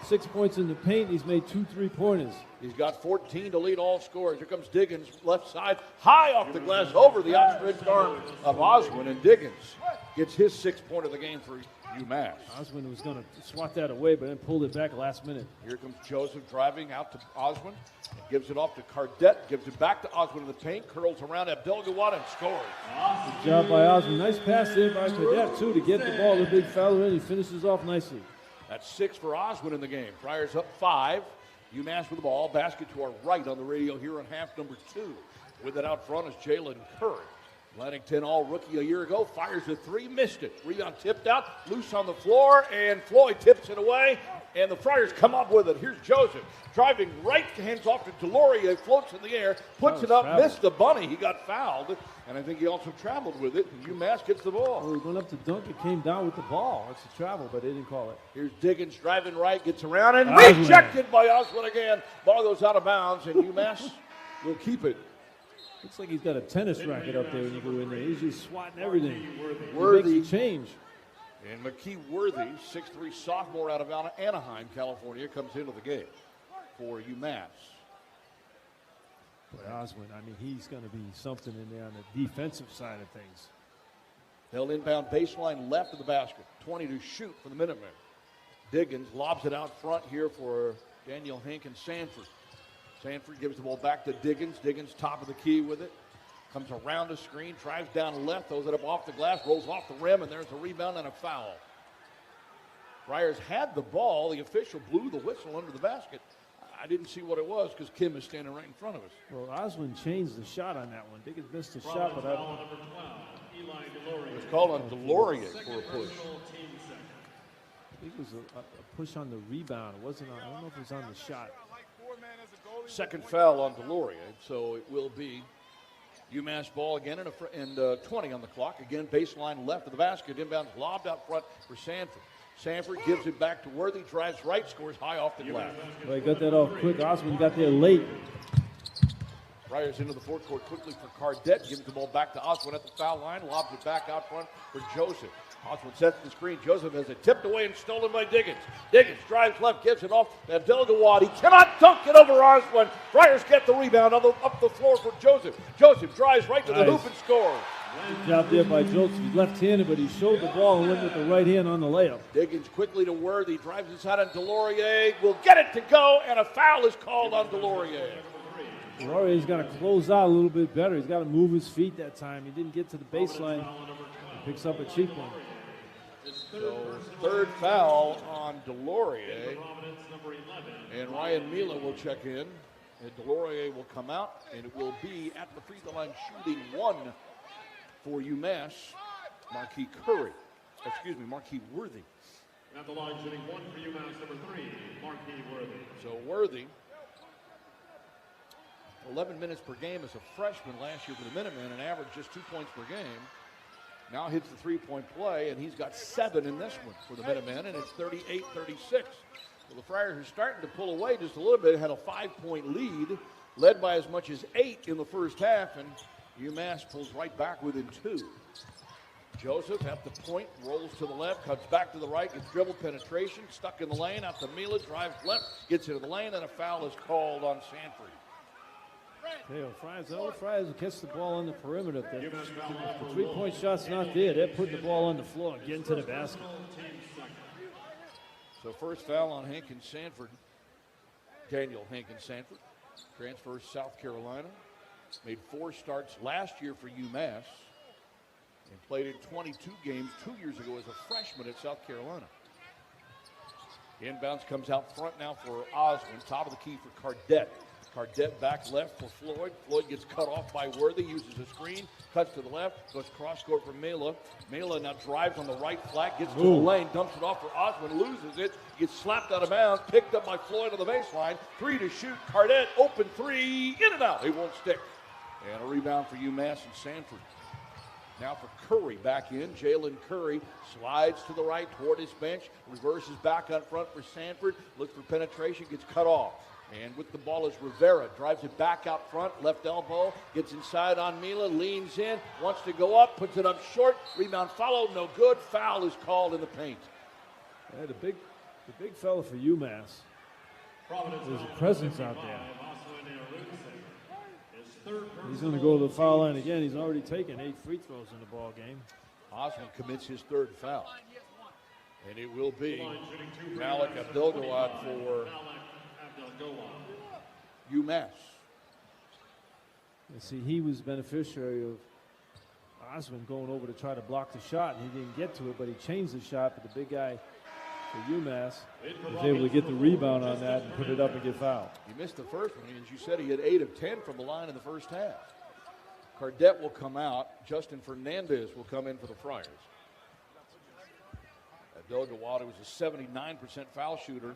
6 points in the paint. He's made 2 3-pointers. He's got 14 to lead all scorers. Here comes Diggins, left side, high off the glass, over the outstretched arm of Oswin, and Diggins gets his 6th point of the game for UMass. Oswin was going to swat that away, but then pulled it back last minute. Here comes Joseph driving out to Oswin, gives it off to Cardette, gives it back to Oswin in the paint, curls around Abdel-Gawad and scores. Good job by Oswin. Nice pass there by Cadet, too, to get the ball. The big fella in. He finishes off nicely. That's 6 for Oswin in the game. Friars up 5. UMass with the ball. Basket to our right on the radio here in half number 2. With it out front is Jalen Curry. Atlantic 10 all-rookie a year ago. Fires a 3, missed it. Rebound tipped out, loose on the floor, and Floyd tips it away, and the Friars come up with it. Here's Joseph driving right, hands off to Delorier, floats in the air, puts it up, travel. missed the bunny. He got fouled, and I think he also traveled with it, and UMass gets the ball. Oh, he went up to dunk. It came down with the ball. It's a travel, but they didn't call it. Here's Diggins driving right, gets around, and Oswin. rejected by Oswin again. Ball goes out of bounds, and UMass will keep it. Looks like he's got a tennis racket up there when you go in there. He's just swatting everything. Worthy. He makes a change. And McKee Worthy, 6'3" sophomore out of Anaheim, California, comes into the game for UMass. But Oswin, I mean, he's going to be something in there on the defensive side of things. They'll inbound baseline left of the basket. 20 to shoot for the Minutemen. Diggins lobs it out front here for Daniel Hink and Sanford. Sanford gives the ball back to Diggins. Diggins top of the key with it. Comes around the screen, drives down left, throws it up off the glass, rolls off the rim, and there's a rebound and a foul. Friars had the ball. The official blew the whistle under the basket. I didn't see what it was because Kim is standing right in front of us. Well, Oswin changed the shot on that one. Diggins missed the shot, but It was called on Delorier for a push. I think it was a push on the rebound. It wasn't on, I don't know if it was on the shot. Second foul on Delorier, so it will be UMass ball again and 20 on the clock. Again, baseline left of the basket. Inbound lobbed out front for Sanford. Sanford gives it back to Worthy, drives right, scores high off the glass. Well, he got that off quick. Oswin got there late. Friars into the forecourt quickly for Cardette. Gives the ball back to Oswin at the foul line. Lobs it back out front for Joseph. Oswin sets the screen. Joseph has it tipped away and stolen by Diggins. Diggins drives left, gives it off to Abdel-Gawad. He cannot dunk it over Oswin. Friars get the rebound up the floor for Joseph. Joseph drives right to the hoop and scores. Good job there by Joseph. He's left-handed, but he showed the ball and went with the right hand on the layup. Diggins quickly to Worthy. Drives inside on Delorier. Will get it to go, and a foul is called on Delorier. Delorier's got to close out a little bit better. He's got to move his feet that time. He didn't get to the baseline. He picks up a cheap one. So third foul on Delorier. And Ryan Mila will check in. And Delorier will come out, and it will be at the free throw line shooting 1 for UMass, Marquis Worthy. At the line shooting 1 for UMass, number 3, Marquis Worthy. So Worthy, 11 minutes per game as a freshman last year for the Minutemen, and averaged just 2 points per game. Now hits the three-point play, and he's got 7 in this one for the Minutemen, and it's 38-36. Well, the Friars are starting to pull away just a little bit. Had a 5-point lead, led by as much as 8 in the first half, and UMass pulls right back within 2. Joseph at the point, rolls to the left, comes back to the right, gets dribble penetration, stuck in the lane, out to Mila, drives left, gets into the lane, and a foul is called on Sanford. Friars will catch the ball on the perimeter. If the three-point shot's not there, they're putting the ball on the floor and getting to the basket. So first foul on Hankins Sanford. Daniel Hankins Sanford transfers South Carolina. Made 4 starts last year for UMass and played in 22 games 2 years ago as a freshman at South Carolina. Inbounds comes out front now for Osmond. Top of the key for Cardette. Cardette back left for Floyd. Floyd gets cut off by Worthy, uses a screen, cuts to the left, goes cross court for Mela. Mela now drives on the right flat, gets to the lane, dumps it off for Osmond, loses it, gets slapped out of bounds, picked up by Floyd on the baseline. 3 to shoot. Cardette, open 3, in and out. It won't stick. And a rebound for UMass and Sanford. Now for Curry back in. Jalen Curry slides to the right toward his bench, reverses back on front for Sanford, looks for penetration, gets cut off. And with the ball is Rivera, drives it back out front, left elbow, gets inside on Mila, leans in, wants to go up, puts it up short, rebound followed, no good, foul is called in the paint. Yeah, the big fella for UMass. There's a presence out there. He's going to go to the foul line again. He's already taken 8 free throws in the ball game. Osmond commits his 3rd foul. And it will be Malik Abdelgawad for UMass. You see, he was beneficiary of Osmond going over to try to block the shot, and he didn't get to it, but he changed the shot. But the big guy for UMass was able to get the rebound on that and put it up and get fouled. He missed the first one. As you said, he had 8 of 10 from the line in the first half. Cardette will come out. Justin Fernandez will come in for the Friars. Abdelgawad was a 79% foul shooter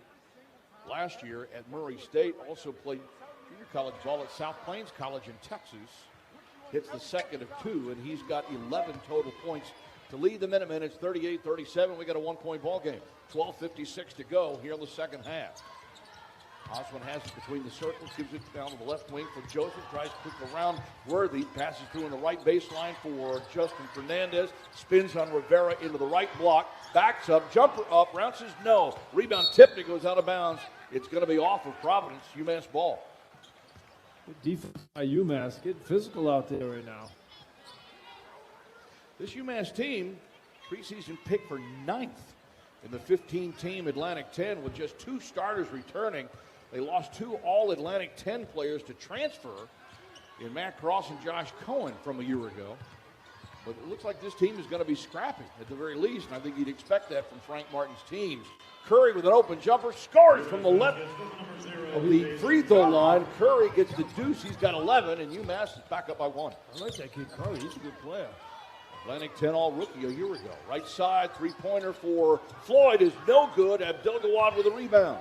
last year at Murray State. Also played junior college ball at South Plains College in Texas. Hits the 2nd of 2, and he's got 11 total points to lead the Minutemen. It's 38-37. We got a 1-point ball game. 12:56 to go here in the second half. Osmond has it between the circles, gives it down to the left wing for Joseph, tries quick around Worthy, passes through on the right baseline for Justin Fernandez, spins on Rivera into the right block, backs up, jumper up, bounces, no. Rebound tipped, it goes out of bounds. It's going to be off of Providence, UMass ball. Good defense by UMass, getting physical out there right now. This UMass team, preseason pick for 9th in the 15-team Atlantic 10 with just 2 starters returning. They lost 2 All-Atlantic 10 players to transfer in Matt Cross and Josh Cohen from a year ago. But it looks like this team is going to be scrappy at the very least, and I think you'd expect that from Frank Martin's teams. Curry with an open jumper, scores from the left of the free throw line. Curry gets the deuce. He's got 11, and UMass is back up by 1. I like that kid Curry. He's a good player. Atlantic 10 All-Rookie a year ago. Right side, 3-pointer for Floyd is no good. Abdelgawad with a rebound.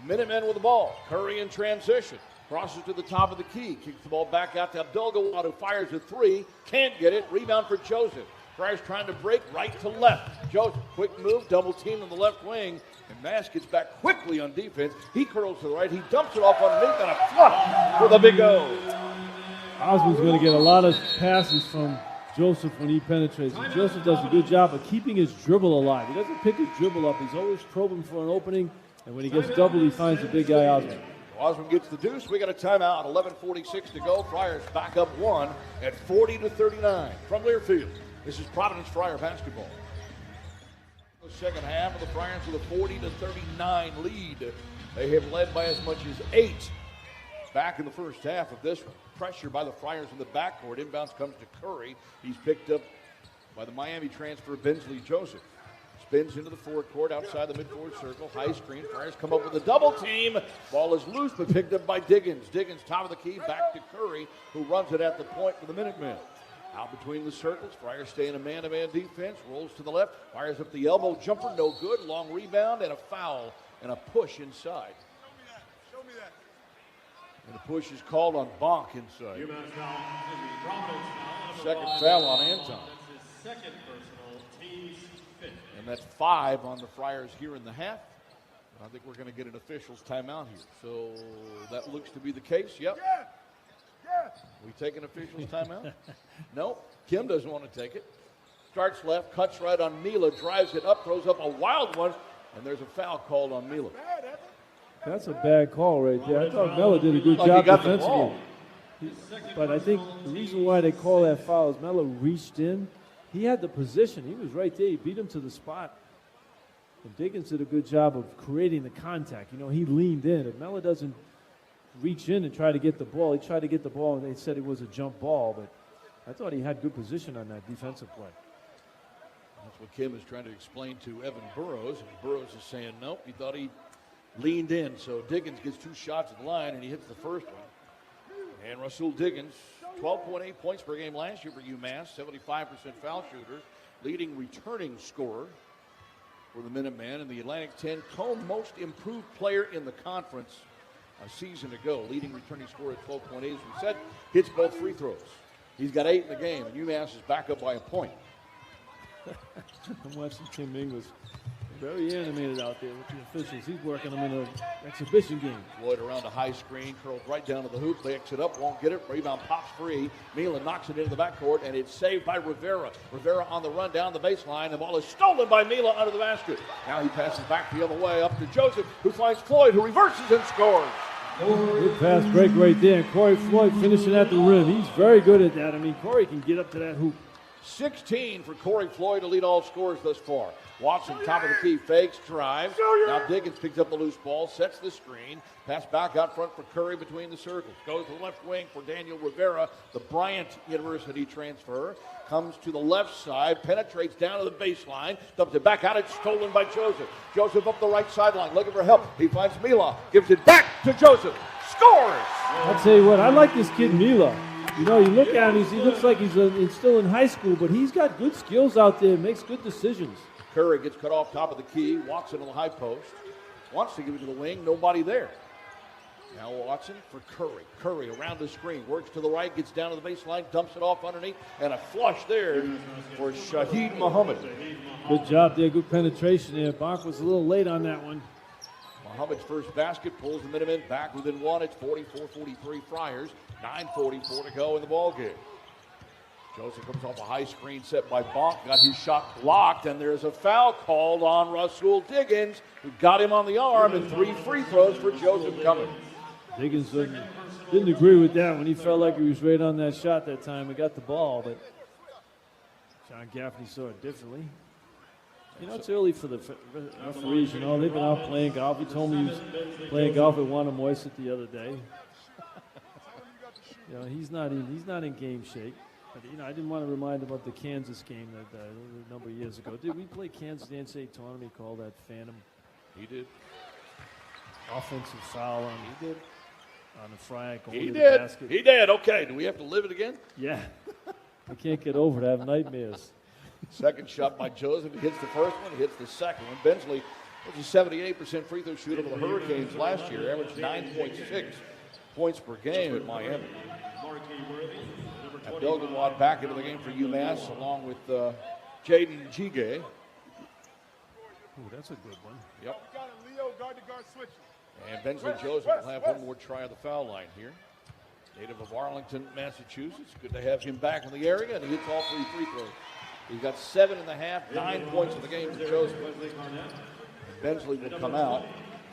Minutemen with the ball. Curry in transition. Crosses to the top of the key. Kicks the ball back out to Abdelgawad, who fires a 3. Can't get it. Rebound for Joseph. Friars trying to break right to left. Joseph, quick move, double team on the left wing. And Mass gets back quickly on defense. He curls to the right. He dumps it off underneath and a flush for the big O. Osmond's going to get a lot of passes from Joseph when he penetrates. And Joseph does a good job of keeping his dribble alive. He doesn't pick his dribble up. He's always probing for an opening. And when he gets doubled, he finds the big guy Osmond. Osmond gets the deuce. We got a timeout. 11:46 to go. Friars back up 1 at 40-39 from Learfield. This is Providence Friar basketball. The second half of the Friars with a 40-39 lead. They have led by as much as 8 back in the first half of this one. Pressure by the Friars in the backcourt. Inbounds comes to Curry. He's picked up by the Miami transfer Bensley Joseph. Spins into the forecourt outside the mid-forward circle. High screen. Friars come up with a double team. Ball is loose but picked up by Diggins. Diggins top of the key. Back to Curry, who runs it at the point for the Minutemen. Out between the circles. Friars stay in a man-to-man defense. Rolls to the left. Fires up the elbow. Jumper no good. Long rebound and a foul and a push inside. And the push is called on Bonk inside. Second foul on Anton. And that's 5 on the Friars here in the half. I think we're going to get an official's timeout here. So that looks to be the case. Yep. We take an official's timeout? No, Kim doesn't want to take it. Starts left, cuts right on Mila, drives it up, throws up a wild one, and there's a foul called on Mila. That's a bad call right there. I thought Melo did a good Like job he got the defensively. ball. But I think the reason why they call that foul is Melo reached in. He had the position. He was right there. He beat him to the spot. And Diggins did a good job of creating the contact. You know, he leaned in. If Melo doesn't reach in and try to get the ball, he tried to get the ball, and they said it was a jump ball. But I thought he had good position on that defensive play. That's what Kim is trying to explain to Evan Burrows. And Burrows is saying, nope, he thought he leaned in. So Diggins gets 2 shots at the line, and he hits the first one. And Rasul Diggins, 12.8 points per game last year for UMass, 75% foul shooter, leading returning scorer for the Minutemen, and the Atlantic 10 co-most improved player in the conference a season ago, leading returning scorer at 12.8. As we said, hits both free throws. He's got 8 in the game, and UMass is back up by a point. I'm watching Tim Ingles. Very animated out there with the officials. He's working them in an exhibition game. Floyd around a high screen, curls right down to the hoop, backs it up, won't get it. Rebound pops free. Mila knocks it into the backcourt, and it's saved by Rivera. Rivera on the run down the baseline. The ball is stolen by Mila under the basket. Now he passes back the other way up to Joseph, who finds Floyd, who reverses and scores. Good pass break right there. And Corey Floyd finishing at the rim. He's very good at that. I mean, Corey can get up to that hoop. 16 for Corey Floyd to lead all scorers thus far. Watson, top of the key, fakes, drives. Now Diggins picks up the loose ball, sets the screen. Pass back out front for Curry between the circles. Goes to the left wing for Daniel Rivera, the Bryant University transfer. Comes to the left side, penetrates down to the baseline. Dumps it back out. It's stolen by Joseph. Joseph up the right sideline, looking for help. He finds Mila, gives it back to Joseph. Scores! I'll tell you what, I like this kid Mila. You know, you look at him, he looks like he's still in high school, but he's got good skills out there, makes good decisions. Curry gets cut off top of the key. Watson on the high post. Wants to give it to the wing. Nobody there. Now Watson for Curry. Curry around the screen. Works to the right. Gets down to the baseline. Dumps it off underneath. And a flush there for Shaheed Muhammad. Good job there. Good penetration there. Bonk was a little late on that one. Muhammad's first basket pulls the Minutemen back within one. It's 44-43 Friars. 9:44 to go in the ballgame. Joseph comes off a high screen set by Bonk, got his shot blocked, and there's a foul called on Rasul Diggins, who got him on the arm, and 3 free throws for Joseph coming. Diggins didn't agree with that when he felt like he was right on that shot that time and got the ball, but John Gaffney saw it differently. You know, it's early for the referees. You know, they've been out playing golf. He told me he was playing golf at Wannamoisett the other day. You know, he's not in game shape. But, you know, I didn't want to remind him of the Kansas game that a number of years ago. Did we play Kansas the NCAA tournament? Call that Phantom. He did. Offensive foul on the flag. He did. Basket. He did. Okay. Do we have to live it again? Yeah. I can't get over it. I have nightmares. Second shot by Joseph. He hits the first one. He hits the second one. Bensley was a 78% free throw shooter for the Hurricanes last year. Averaged 9.6 points per game at Miami. Abdelgawad back into the game for UMass along with Jaden Jige. Ooh, that's a good one. Yep. And Bensley Joseph will have one more try of the foul line here. Native of Arlington, Massachusetts. Good to have him back in the area, and he hits all 3 free throws. He's got 7.5, 9 points in the game for Joseph. Bensley will come out.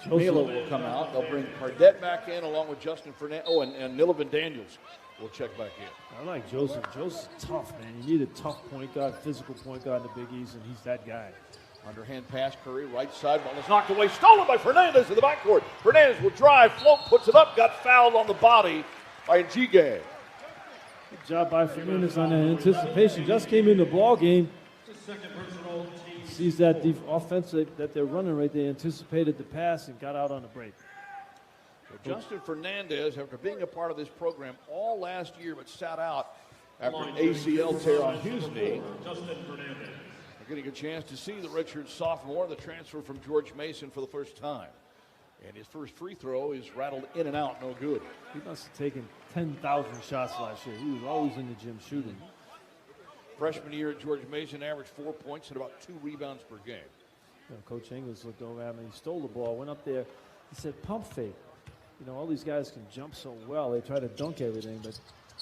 Mila will come out. They'll bring Cardette back in along with Justin Fernandez. Oh, and Nilovan Daniels will check back in. I like Joseph. Joseph's tough, man. You need a tough point guard, physical point guard in the Big East, and he's that guy. Underhand pass, Curry, right side. Ball is knocked away, stolen by Fernandez in the backcourt. Fernandez will drive, float, puts it up, got fouled on the body by Njige. Good job by Fernandez on that anticipation. Just came in the ball game. Sees that offense that they're running right there, anticipated the pass and got out on the break. So Justin Fernandez, after being a part of this program all last year, but sat out after an ACL tear on his knee. We're getting a chance to see the redshirt sophomore, the transfer from George Mason for the first time. And his first free throw is rattled in and out, no good. He must have taken 10,000 shots last year. He was always in the gym shooting. Freshman year at George Mason averaged 4 points and about 2 rebounds per game. You know, Coach Ingles looked over at me. He stole the ball, went up there. He said, pump fake. you know, all these guys can jump so well. They try to dunk everything, but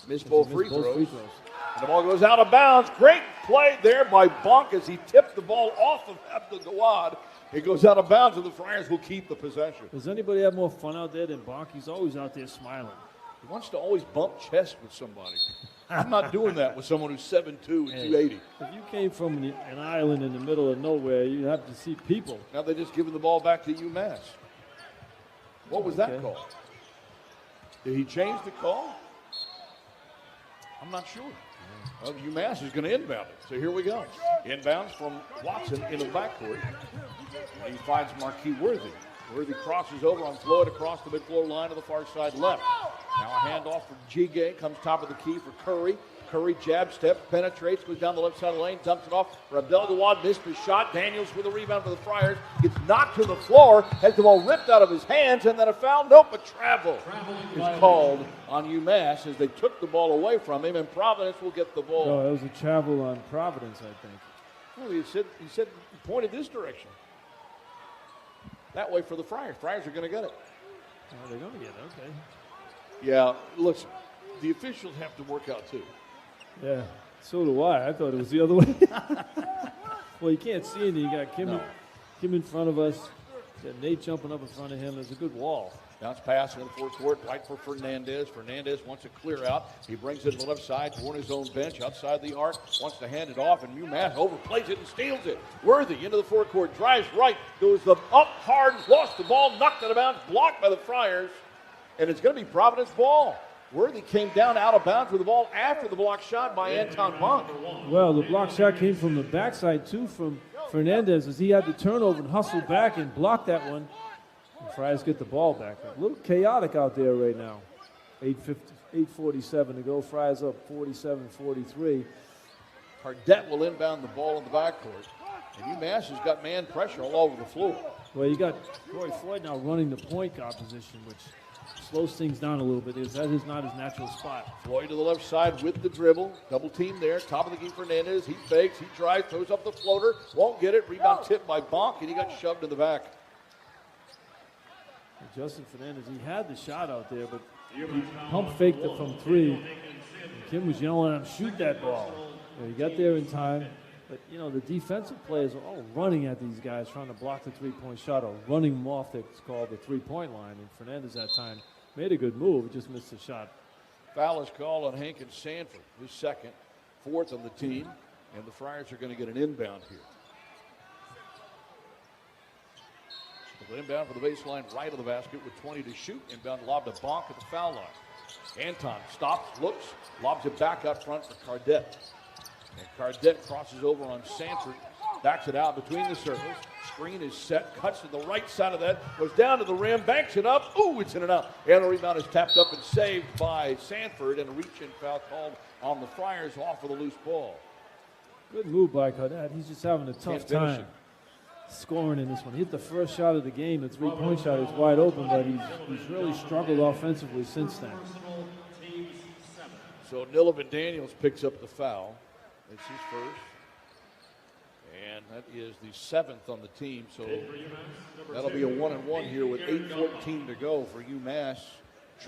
Missed both free both throws. free throws. And the ball goes out of bounds. Great play there by Bonk as he tipped the ball off of Abdul Gawad. It goes out of bounds, and the Friars will keep the possession. Does anybody have more fun out there than Bonk? He's always out there smiling. He wants to always bump chest with somebody. I'm not doing that with someone who's 7'2" and 280. If you came from an island in the middle of nowhere, you'd have to see people. Now they're just giving the ball back to UMass. What was that Okay. call? Did he change the call? I'm not sure. Well, UMass is going to inbound it. So here we go. Inbounds from Watson in the backcourt. And he finds Marquis Worthy. Worthy crosses over on Floyd across the mid-floor line to the far side left. Now a handoff from Jigay. Comes top of the key for Curry. Curry jab step, penetrates, goes down the left side of the lane, dumps it off. Abdel Gawad missed his shot. Daniels with a rebound for the Friars. Gets knocked to the floor, has the ball ripped out of his hands, and then a foul. Nope, a travel is called on UMass as they took the ball away from him, and Providence will get the ball. No, that was a travel on Providence, I think. Well, he said he pointed this direction. That way for the Friars. Friars are going to get it. Oh, they're going to get it, okay. Yeah, listen, the officials have to work out too. Yeah, so do I. I thought it was the other way. Well, you can't see anything. You got Kim in front of us. You got Nate jumping up in front of him. There's a good wall. Bounce pass in the forecourt, right for Fernandez. Fernandez wants to clear out. He brings it to the left side toward his own bench, outside the arc, wants to hand it off, and UMass overplays it and steals it. Worthy into the forecourt, drives right, goes up hard, lost the ball, knocked it out of bounds, blocked by the Friars, and it's going to be Providence ball. Worthy came down out of bounds with the ball after the block shot by Anton Bonk. Well, the block shot came from the backside, too, from Fernandez, as he had the turnover and hustled back and blocked that one. And Friars get the ball back. A little chaotic out there right now. 8:47 to go. Friars up 47-43. Cardette will inbound the ball in the backcourt. And UMass has got man pressure all over the floor. Well, you got Troy Floyd now running the point guard position, which slows things down a little bit because that is not his natural spot. Floyd to the left side with the dribble. Double team there. Top of the key, Fernandez. He fakes. He tries. Throws up the floater. Won't get it. Rebound tipped by Bonk, and he got shoved in the back. Justin Fernandez, he had the shot out there, but he pump faked it from three. And Kim was yelling at him, shoot that ball. Well, he got there in time. But, you know, the defensive players are all running at these guys, trying to block the three-point shot or running them off. It's called the three-point line. And Fernandez that time made a good move, just missed the shot. Foul is called on Hankins Sanford, who's second, fourth on the team, and the Friars are going to get an inbound here. The inbound for the baseline right of the basket with 20 to shoot. Inbound lob to Bonk at the foul line. Anton stops, looks, lobs it back up front for Cardette. And Cardette crosses over on Sanford, backs it out between the circles. Screen is set, cuts to the right side of that, goes down to the rim, banks it up. Ooh, it's in and out. And the rebound is tapped up and saved by Sanford, and a reach-in foul called on the Friars off of the loose ball. Good move by Cardette. He's just having a tough finish time it. scoring in this one. He hit the first shot of the game, the three-point shot. It's wide open, but he's really struggled offensively since then. So Nilovan Daniels picks up the foul. It's his first. And that is the seventh on the team. So that'll be a 1-and-1 here with 8:14 to go for UMass,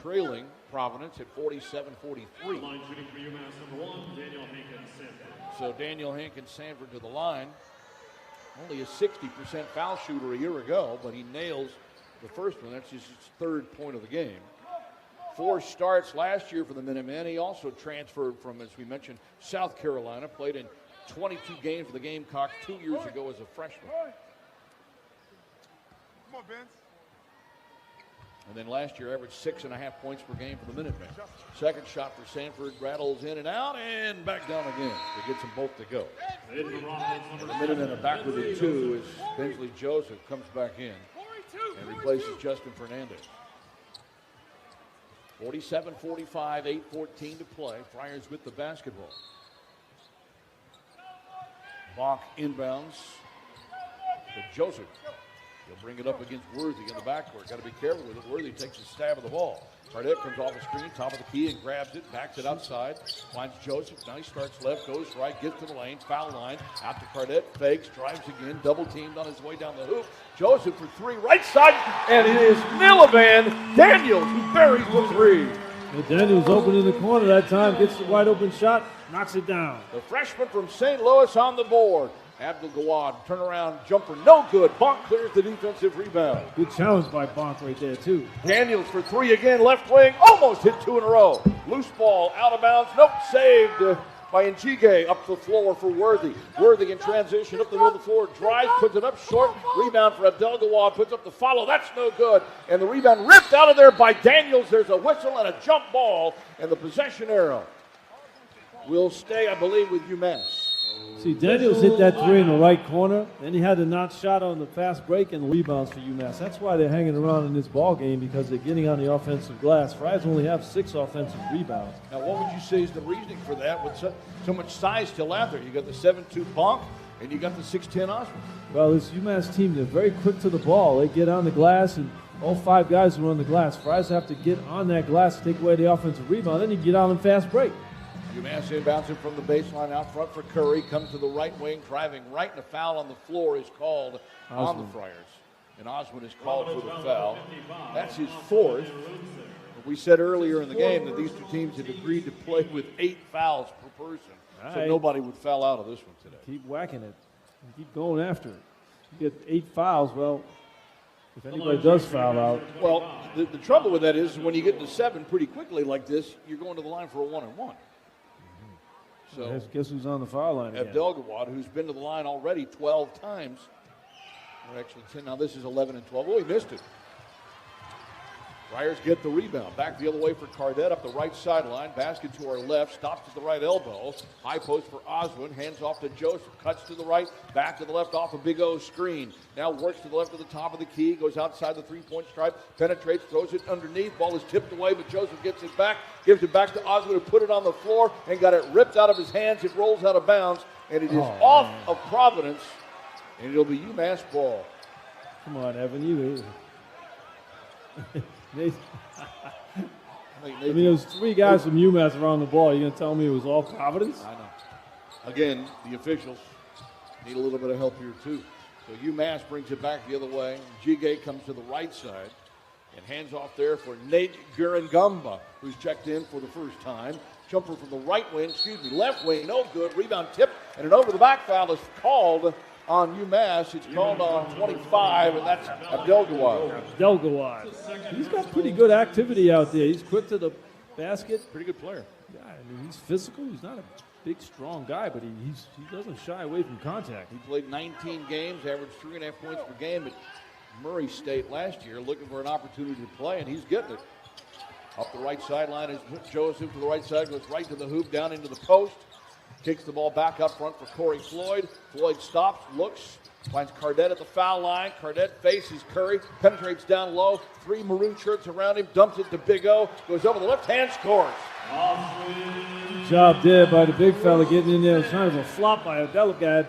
trailing Providence at 47-43. Line shooting for UMass, number 1, Daniel Hankins-Sanford. So Daniel Hankins-Sanford to the line. Only a 60% foul shooter a year ago, but he nails the first one. That's his third point of the game. 4 starts last year for the Minutemen. He also transferred from, as we mentioned, South Carolina, played in 22 games for the Gamecocks 2 years ago as a freshman. Come on, Vince. And then last year averaged 6.5 points per game for the Minutemen. Second shot for Sanford rattles in and out and back down again. It gets them both to go. The Minutemen are back with it 2 as Bensley Joseph comes back in and replaces Justin Fernandez. 47-45, 8:14 to play. Friars with the basketball. Bonk inbounds to Joseph. He'll bring it up against Worthy in the backcourt. Got to be careful with it. Worthy takes a stab at the ball. Cardette comes off the screen, top of the key, and grabs it, backs it outside. Finds Joseph. Now he starts left, goes right, gets to the lane, foul line. Out to Cardette, fakes, drives again, double teamed on his way down the hoop. Joseph for three, right side, and it is Millivan Daniels who buries the three. And Daniels open in the corner that time, gets the wide open shot, knocks it down. The freshman from St. Louis on the board. Abdul Gawad, turnaround jumper, no good. Bonk clears the defensive rebound. Good challenge by Bonk right there, too. Daniels for three again, left wing, almost hit two in a row. Loose ball, out of bounds, nope, saved by Njige. Up the floor for Worthy. Worthy in transition, up the middle of the floor, drives, puts it up short. Rebound for Abdul Gawad, puts up the follow, that's no good. And the rebound ripped out of there by Daniels. There's a whistle and a jump ball, and the possession arrow will stay, I believe, with UMass. See, Daniels hit that three in the right corner, then he had the notch shot on the fast break and rebounds for UMass. That's why they're hanging around in this ball game, because they're getting on the offensive glass. Friars only have 6 offensive rebounds. Now, what would you say is the reasoning for that with so much size still out there? You got the 7'2" Bonk, and you got the 6'10" Osmond. Well, this UMass team, they're very quick to the ball. They get on the glass, and all 5 guys are on the glass. Friars have to get on that glass to take away the offensive rebound. Then you get on and fast break. UMass inbounds it from the baseline out front for Curry. Comes to the right wing, driving right, and a foul on the floor is called on the Friars. And Osmond is called for the foul. That's his 4th. We said earlier in the game that these two teams had agreed to play with 8 fouls per person. So nobody would foul out of this one today. Keep whacking it. Keep going after it. You get 8 fouls, well, if anybody does foul out. Well, the trouble with that is when you get to 7 pretty quickly like this, you're going to the line for a 1-and-1. So guess who's on the foul line again? Abdel Gawad, who's been to the line already 12 times. Or actually 10. Now this is 11 and 12. Oh, he missed it. Friars get the rebound. Back the other way for Cardette up the right sideline. Basket to our left. Stops at the right elbow. High post for Oswin. Hands off to Joseph. Cuts to the right. Back to the left off a Big O screen. Now works to the left of the top of the key. Goes outside the three-point stripe. Penetrates. Throws it underneath. Ball is tipped away, but Joseph gets it back. Gives it back to Oswin, who put it on the floor and got it ripped out of his hands. It rolls out of bounds, and it is off of Providence, and it'll be UMass ball. Come on, Evan. You. I mean, there's 3 guys from UMass around the ball. You're going to tell me it was all Providence? I know. Again, the officials need a little bit of help here, too. So UMass brings it back the other way. Jige comes to the right side and hands off there for Nate Gurangamba, who's checked in for the first time. Jumper from the right wing, left wing, no good. Rebound tip, and an over-the-back foul is called on UMass. It's called on 25, and that's Abdel Gawad. Abdel Gawad. He's got pretty good activity out there. He's quick to the basket. Pretty good player. Yeah, I mean, he's physical. He's not a big, strong guy, but he doesn't shy away from contact. He played 19 games, averaged 3.5 points per game at Murray State last year, looking for an opportunity to play, and he's getting it. Up the right sideline is Joseph to the right side, goes right to the hoop, down into the post. Kicks the ball back up front for Corey Floyd. Floyd stops, looks, finds Cardette at the foul line. Cardette faces Curry, penetrates down low. 3 maroon shirts around him, dumps it to Big O, goes over the left hand, scores. Good job there by the big fella getting in there. It's kind of a flop by a delegate.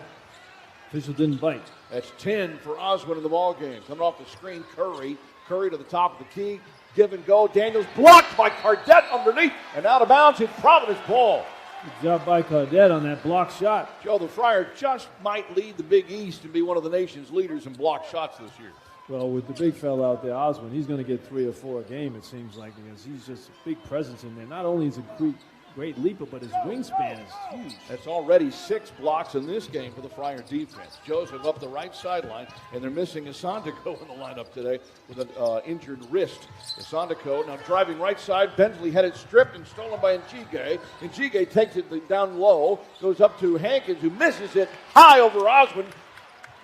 Official didn't bite. That's 10 for Oswin in the ball game. Coming off the screen, Curry. Curry to the top of the key. Give and go. Daniels blocked by Cardette underneath and out of bounds in Providence ball. Good job by Cardette on that block shot. Joe, the Friars just might lead the Big East and be one of the nation's leaders in block shots this year. Well, with the big fella out there, Osmond, he's going to get 3 or 4 a game, it seems like, because he's just a big presence in there. Not only is he a great leaper, but his wingspan is huge. That's already 6 blocks in this game for the Friar defense. Joseph up the right sideline, and they're missing Asandako in the lineup today with an injured wrist. Asandako now driving right side. Bensley had it stripped and stolen by Njige. Njige takes it down low, goes up to Hankins, who misses it high over Osmond,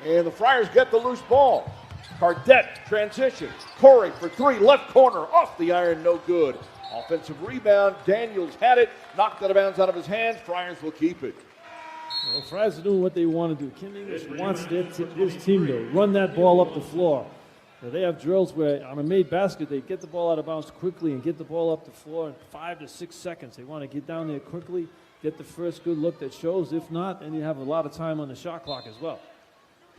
and the Friars get the loose ball. Cardette transition. Corey for 3, left corner, off the iron, no good. Offensive rebound. Daniels had it, knocked out of bounds out of his hands. Friars will keep it. Well, Friars are doing what they want to do. Kim English wants his team to run that ball up the floor. Now, they have drills where on a made basket, they get the ball out of bounds quickly and get the ball up the floor in 5 to 6 seconds. They want to get down there quickly, get the first good look that shows. If not, then you have a lot of time on the shot clock as well.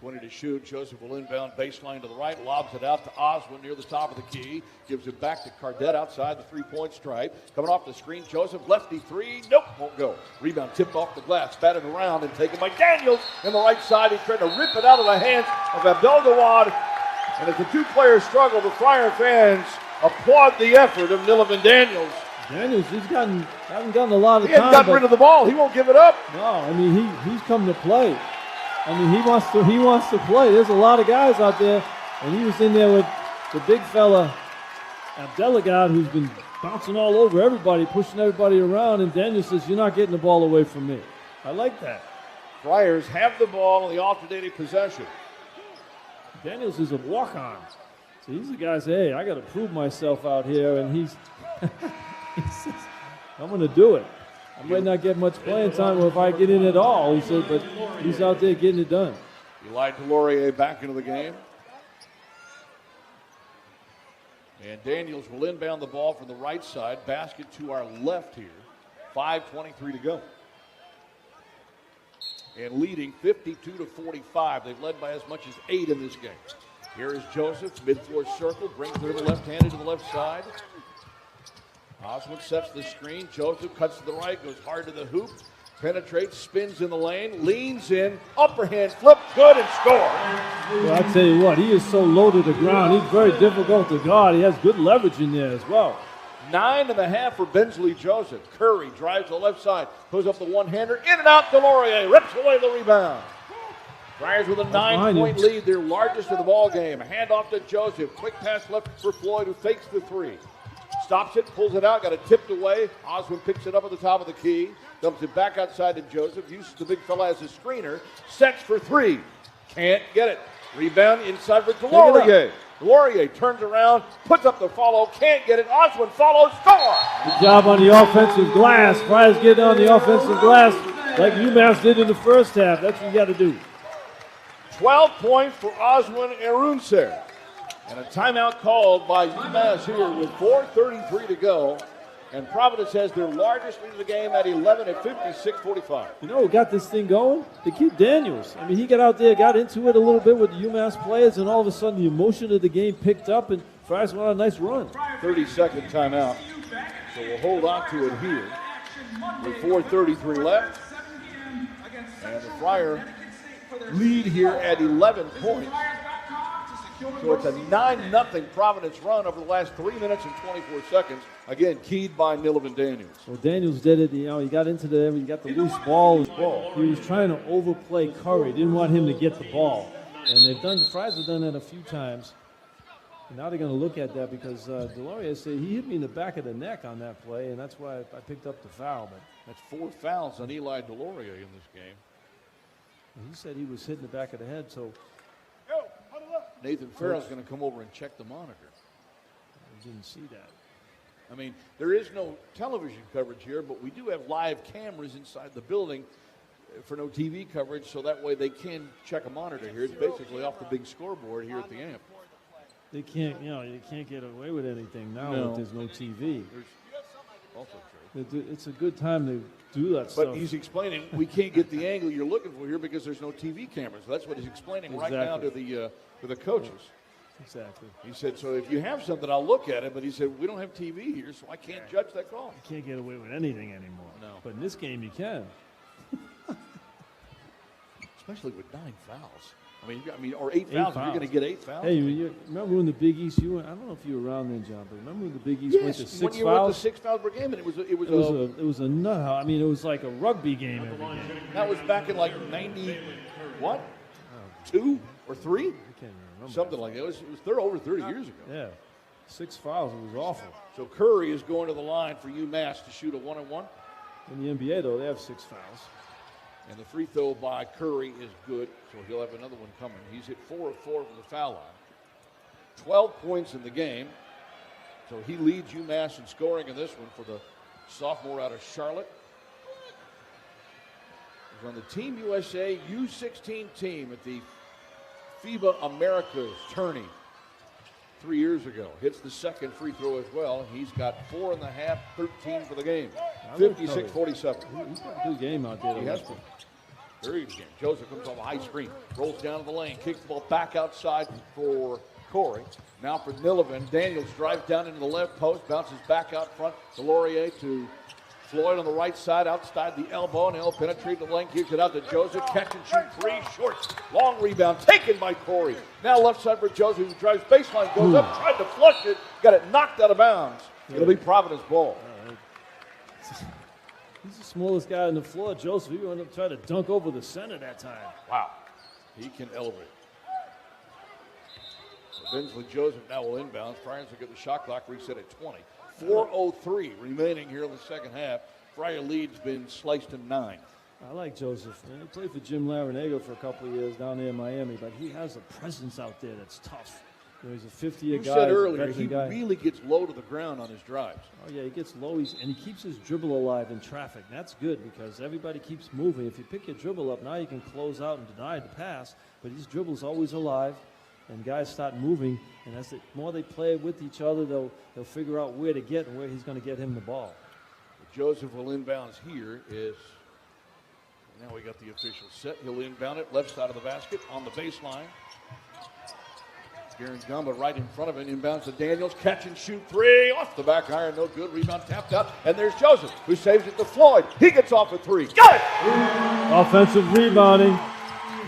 20 to shoot. Joseph will inbound baseline to the right, lobs it out to Oswin near the top of the key. Gives it back to Cardette outside the three-point stripe. Coming off the screen, Joseph, lefty three. Nope, won't go. Rebound tipped off the glass, batted around and taken by Daniels in the right side. He's trying to rip it out of the hands of Abdel-Gawad. And as the two players struggle, the Friar fans applaud the effort of Nilovan Daniels. Daniels, hasn't gotten a lot of time. He hasn't gotten rid of the ball. He won't give it up. No, I mean he's come to play. I mean he wants to play. There's a lot of guys out there, and he was in there with the big fella Abdelagad, who's been bouncing all over everybody, pushing everybody around. And Daniels says, "You're not getting the ball away from me." I like that. Friars have the ball in the alternating possession. Daniels is a walk-on. So he's the guy say, "Hey, I got to prove myself out here," and he says, "I'm going to do it. I might not get much playing time if I get in at all," he said, but he's out there getting it done. Eli Delorier back into the game. And Daniels will inbound the ball from the right side. Basket to our left here. 5:23 to go. And leading 52-45. They've led by as much as 8 in this game. Here is Joseph, mid-floor circle, brings it to the left-handed to the left side. Oswald sets the screen. Joseph cuts to the right, goes hard to the hoop, penetrates, spins in the lane, leans in, upper hand flip, good, and score. Well, I tell you what, he is so low to the ground. He's very difficult to guard. He has good leverage in there as well. 9.5 for Bensley Joseph. Curry drives to the left side, goes up the one-hander, in and out. Delorier rips away the rebound. Friars with a 9-point lead, their largest of the ball game. A handoff to Joseph. Quick pass left for Floyd, who fakes the three. Stops it, pulls it out, got it tipped away. Oswin picks it up at the top of the key. Dumps it back outside to Joseph. Uses the big fella as a screener. Sets for three. Can't get it. Rebound inside for Delorier. Delorier turns around, puts up the follow, can't get it. Oswin follows, score! Good job on the offensive glass. Friars getting on the offensive glass like UMass did in the first half. That's what you got to do. 12 points for Oswin Arunser. And a timeout called by UMass here with 4:33 to go. And Providence has their largest lead of the game at 11 at 56-45. You know who got this thing going? The kid Daniels. I mean, he got out there, got into it a little bit with the UMass players, and all of a sudden the emotion of the game picked up, and Friars went on a nice run. 30-second timeout. So we'll hold on to it here with 4:33 left. And the Friar lead here at 11 points. So it's a 9-0 Providence run over the last 3 minutes and 24 seconds. Again, keyed by Nilovan Daniels. Well, Daniels did it. You know, he got into the, he got the loose ball. He was trying to overplay Curry. Didn't want him to get the ball. And the Friars have done that a few times. And now they're going to look at that because Delorier said he hit me in the back of the neck on that play, and that's why I picked up the foul. But that's 4 fouls on Eli Delorier in this game. He said he was hitting the back of the head, so Nathan Farrell's going to come over and check the monitor. I didn't see that. I mean, there is no television coverage here, but we do have live cameras inside the building for no TV coverage, so that way they can check a monitor here. It's basically off the big scoreboard here at the AMP. They can't, you know, you can't get away with anything now if there's no TV. Also true. It's a good time to do that stuff. But he's explaining we can't get the angle you're looking for here because there's no TV cameras. That's what he's explaining right now to the coaches. Exactly. He said, so if you have something, I'll look at it. But he said, we don't have TV here, so I can't judge that call. You can't get away with anything anymore. No. But in this game, you can. Especially with 9 fouls. I mean, or 8 fouls. If you're going to get 8 fouls. Hey, you remember when the Big East? I don't know if you were around then, John, but remember when the Big East went to 6 fouls? When you went to 6 fouls per game, and it was a nut. I mean, it was like a rugby game every game. That was back in like 90, what? 2 or 3? I can't remember. Something like that. It was over 30 years ago. Yeah, 6 fouls. It was awful. So Curry is going to the line for UMass to shoot a 1-on-1. In the NBA, though, they have 6 fouls. And the free throw by Curry is good, so he'll have another one coming. He's hit 4 of 4 from the foul line. 12 points in the game. So he leads UMass in scoring in this one for the sophomore out of Charlotte. He's on the Team USA U16 team at the FIBA Americas tourney 3 years ago. Hits the second free throw as well. He's got 4.5, 13 for the game. 56-47. He's got a good game out there. He has to. Here he again. Joseph comes off a high screen, rolls down to the lane, kicks the ball back outside for Corey. Now for Nilovan. Daniels drives down into the left post, bounces back out front. Delorier to Floyd on the right side, outside the elbow, and he'll penetrate the lane, gives it out to Joseph. Catch and shoot three, short. Long rebound taken by Corey. Now left side for Joseph, who drives baseline, goes up, tried to flush it, got it knocked out of bounds. It'll be Providence ball. He's the smallest guy on the floor. Joseph, he ended up trying to dunk over the center that time. Wow. He can elevate. So Bensley Joseph now will inbound. Friars will get the shot clock reset at 20. 4:03 remaining here in the second half. Friar lead's been sliced to 9. I like Joseph. Man, he played for Jim Larinaga for a couple of years down there in Miami, but he has a presence out there that's tough. You know, he's a 50-year guy. You said earlier, he really gets low to the ground on his drives. Oh, yeah, he gets low, and he keeps his dribble alive in traffic. That's good because everybody keeps moving. If you pick your dribble up, now you can close out and deny the pass, but his dribble's always alive, and guys start moving, and as the more they play with each other, they'll figure out where to get and where he's going to get him the ball. Joseph will inbounds here is, now we got the official set. He'll inbound it left side of the basket on the baseline. Garen Gumba right in front of him, inbounds to Daniels, catch and shoot three, off the back iron, no good, rebound tapped out, and there's Joseph, who saves it to Floyd. He gets off a three, got it! Offensive rebounding.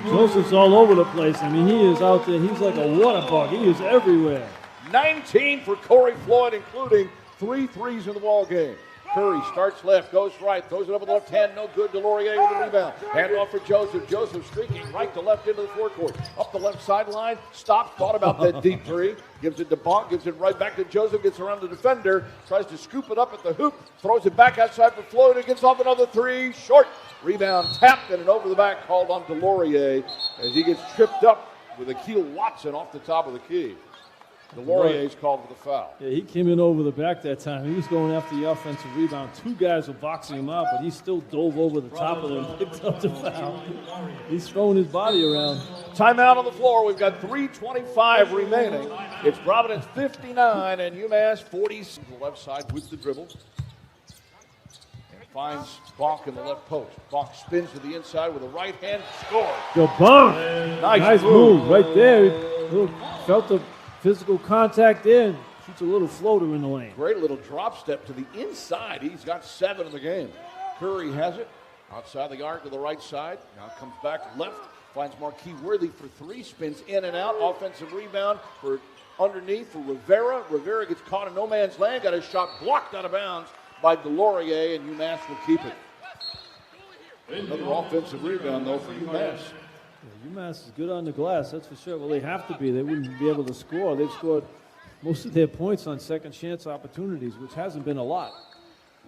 Joseph's all over the place. I mean, he is out there, he's like a water bug. He is everywhere. 19 for Corey Floyd, including 3 threes in the ball game. Curry starts left, goes right, throws it up with the left hand, no good. Delorier with the rebound. Hand off for Joseph. Joseph streaking right to left into the forecourt. Up the left sideline, stops, thought about that deep three. Gives it to Bonk, gives it right back to Joseph, gets around the defender, tries to scoop it up at the hoop, throws it back outside for Floyd, and gets off another three, short. Rebound tapped and an over the back called on Delorier as he gets tripped up with Akil Watson off the top of the key. Delorier's called for the foul. Yeah, he came in over the back that time. He was going after the offensive rebound. 2 guys were boxing him out, but he still dove over the top of them and picked up the foul. He's throwing his body around. Timeout on the floor. We've got 3:25 remaining. It's Providence 59 and UMass 40. To the left side with the dribble. And finds Bonk in the left post. Bonk spins to the inside with a right hand. Scores. Good bump. Nice move right there. Felt the physical contact in. Shoots a little floater in the lane. Great little drop step to the inside. He's got 7 in the game. Curry has it. Outside the arc to the right side. Now comes back left. Finds Marquis Worthy for 3. Spins in and out. Offensive rebound for underneath for Rivera. Rivera gets caught in no man's land. Got his shot blocked out of bounds by Delorier, and UMass will keep it. Another offensive rebound, though, for UMass. Yeah, UMass is good on the glass, that's for sure. Well, they have to be. They wouldn't be able to score. They've scored most of their points on second chance opportunities, which hasn't been a lot.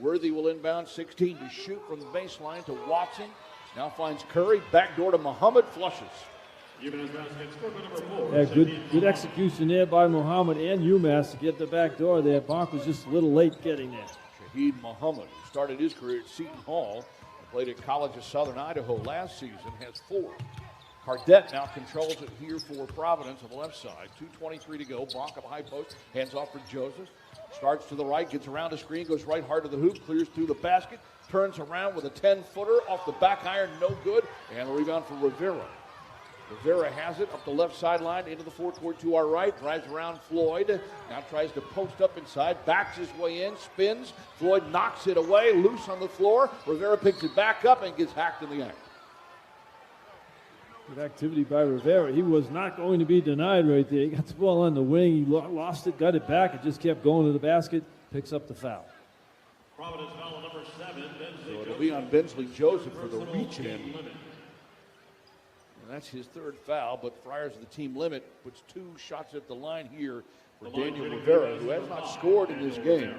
Worthy will inbound 16 to shoot from the baseline to Watson. Now finds Curry. Backdoor to Muhammad. Flushes. Yeah, good execution there by Muhammad and UMass to get the back door there. Bonk was just a little late getting there. Shahid Muhammad, who started his career at Seton Hall and played at College of Southern Idaho last season, has 4. Cardette now controls it here for Providence on the left side. 2:23 to go. Bonk up high post. Hands off for Joseph. Starts to the right. Gets around the screen. Goes right hard to the hoop. Clears through the basket. Turns around with a 10-footer off the back iron. No good. And the rebound for Rivera. Rivera has it up the left sideline into the forecourt to our right. Drives around Floyd. Now tries to post up inside. Backs his way in. Spins. Floyd knocks it away. Loose on the floor. Rivera picks it back up and gets hacked in the ankle. Good activity by Rivera. He was not going to be denied right there. He got the ball on the wing. He lost it, got it back. It just kept going to the basket. Picks up the foul. Providence foul number 7. So it'll be on Bensley Joseph for the reach in. And that's his 3rd foul, but Friars of the team limit puts 2 shots at the line here for Daniel Rivera, who has not scored in this game.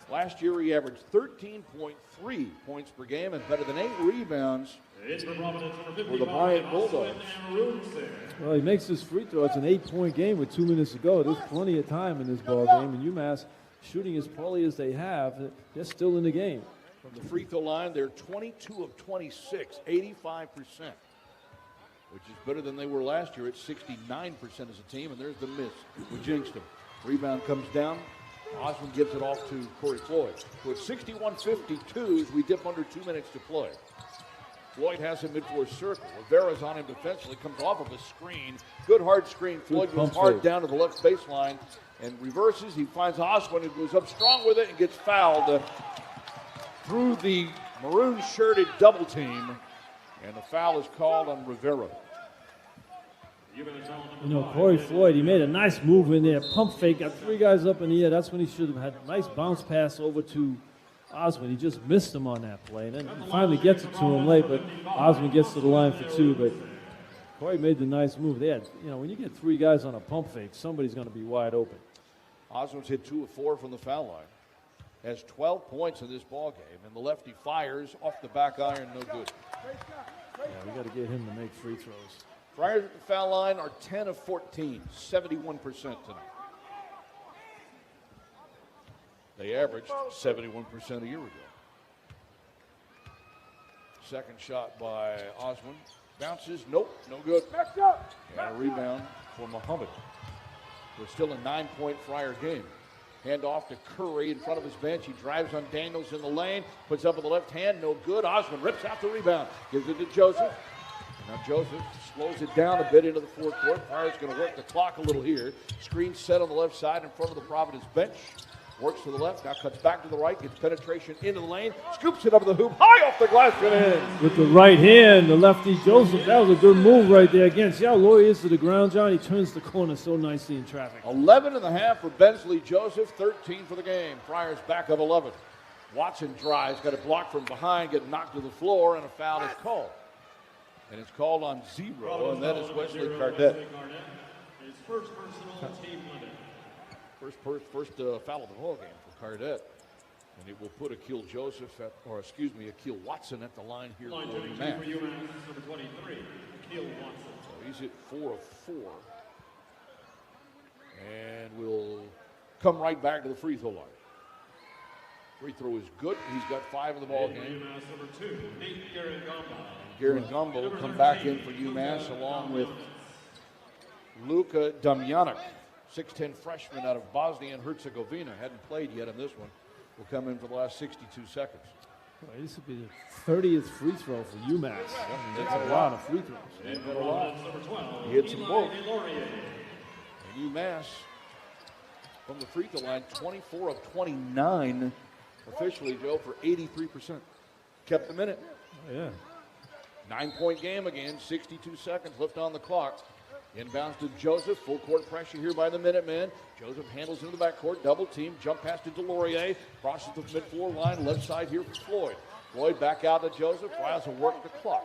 Last year he averaged 13.3 points per game and better than 8 rebounds for the Bryant Bulldogs. Well, he makes this free throw. It's an 8-point game with 2 minutes to go. There's plenty of time in this ball game, and UMass shooting as poorly as they have, they're still in the game. From the free throw line, they're 22 of 26, 85%, which is better than they were last year at 69% as a team, and there's the miss. We jinxed them. Rebound comes down. Osmond gives it off to Corey Floyd. So it's 61-52 as we dip under 2 minutes to play. Floyd has him mid-floor circle. Rivera's on him defensively, comes off of a screen. Good hard screen. Floyd goes hard down to the left baseline and reverses. He finds Oswin, who goes up strong with it and gets fouled through the maroon-shirted double team. And the foul is called on Rivera. You know, Corey Floyd, he made a nice move in there. Pump fake, got 3 guys up in the air. That's when he should have had a nice bounce pass over to Oswin. He just missed him on that play. And then he finally gets it to him late, but Oswin gets to the line for 2. But Corey made the nice move. They had, you know, when you get 3 guys on a pump fake, somebody's going to be wide open. Oswin's hit 2 of 4 from the foul line. Has 12 points in this ball game, and the lefty fires off the back iron, no good. Yeah, we got to get him to make free throws. Friars at the foul line are 10 of 14, 71% tonight. They averaged 71% a year ago. Second shot by Oswin. Bounces, nope, no good. And a rebound for Muhammad. We're still a 9-point Friar game. Hand off to Curry in front of his bench. He drives on Daniels in the lane. Puts up with the left hand. No good. Oswin rips out the rebound. Gives it to Joseph. And now Joseph slows it down a bit into the forecourt. Friars going to work the clock a little here. Screen set on the left side in front of the Providence bench. Works to the left. Now cuts back to the right. Gets penetration into the lane. Scoops it up the hoop. High off the glass and in. With the right hand, the lefty Joseph. That was a good move right there again. See how low he is to the ground, John? He turns the corner so nicely in traffic. 11.5 for Bensley Joseph. 13 for the game. Friars back of 11. Watson drives. Got it blocked from behind. Get knocked to the floor. And a foul is called. And it's called on 0. And that is Wesley Cardette. His first personal team limit. First foul of the ball game for Cardette. And it will put Akil Joseph at, or excuse me, Akil Watson at the line here Line for 22 UMass. for UMass, number 23, Akil Watson. So he's hit 4 of 4. And we'll come right back to the free throw line. Free throw is good. He's got 5 in the ball game. UMass, number 2, Nate Garangombo. Garrett Gumbo will come back in for UMass along with Luka Damjanic, 6'10 freshman out of Bosnia and Herzegovina. Hadn't played yet in this one. Will come in for the last 62 seconds. Well, this would be the 30th free throw for UMass. That's a lot of free throws. And got a lot. Number 12, He hits them both. Laurier. And UMass from the free throw line, 24 of 29 officially, Joe, for 83%. Kept them in it. Oh, yeah. 9-point game again, 62 seconds left on the clock. Inbounds to Joseph, full court pressure here by the Minutemen. Joseph handles into the backcourt, double team, jump pass to Delorier, crosses the mid-floor line, left side here for Floyd. Floyd back out to Joseph, tries to work the clock.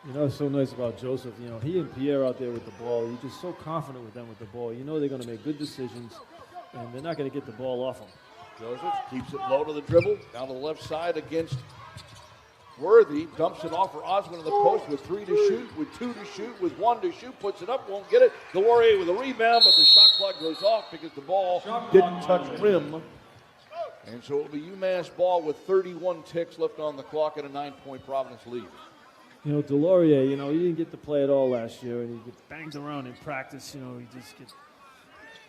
You know what's so nice about Joseph? You know, he and Pierre out there with the ball, you're just so confident with them with the ball. You know they're going to make good decisions, and they're not going to get the ball off them. Joseph keeps it low to the dribble, down to the left side against Worthy, dumps it off for Oswin in the post with 3 to shoot, with 2 to shoot, with 1 to shoot, puts it up, won't get it. Delorier with a rebound, but the shot clock goes off because the ball didn't touch rim. And so it'll be UMass ball with 31 ticks left on the clock and a 9-point Providence lead. You know, Delorier, you know, he didn't get to play at all last year, and he gets banged around in practice. You know, he just gets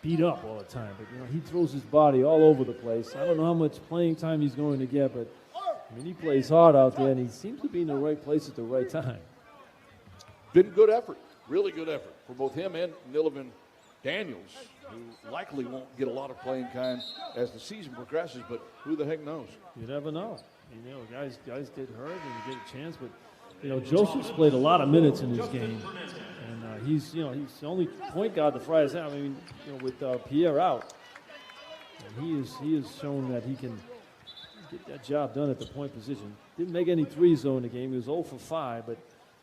beat up all the time. But, you know, he throws his body all over the place. I don't know how much playing time he's going to get, but I mean, he plays hard out there, and he seems to be in the right place at the right time. Been good effort, really good effort for both him and Nilovan Daniels, who likely won't get a lot of playing time as the season progresses, but who the heck knows? You never know. You know, guys get hurt and you get a chance, but you know, Joseph's played a lot of minutes in this game, and he's the only point guard the Friars have. I mean, you know, with Pierre out, and he has shown that he can get that job done at the point position. Didn't make any threes though in the game. He was 0 for 5, but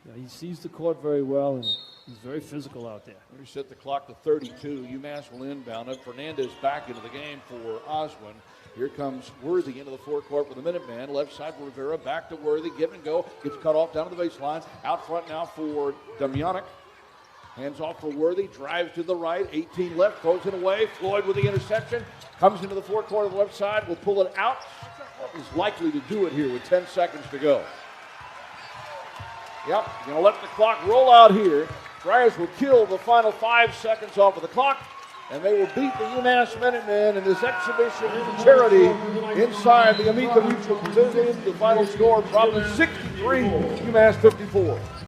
you know, he sees the court very well and he's very physical out there. We set the clock to 32. UMass will inbound it. Fernandez back into the game for Oswin. Here comes Worthy into the forecourt for the Minuteman. Left side for Rivera. Back to Worthy. Give and go. Gets cut off down to the baseline. Out front now for Damjanic. Hands off for Worthy. Drives to the right. 18 left. Throws it away. Floyd with the interception. Comes into the forecourt of the left side. Will pull it out. Is likely to do it here with 10 seconds to go. Yep, going to let the clock roll out here. Friars will kill the final 5 seconds off of the clock, and they will beat the UMass Minutemen in this exhibition charity inside the Amica Mutual Pavilion. The final score, Providence 62, 3, UMass 54.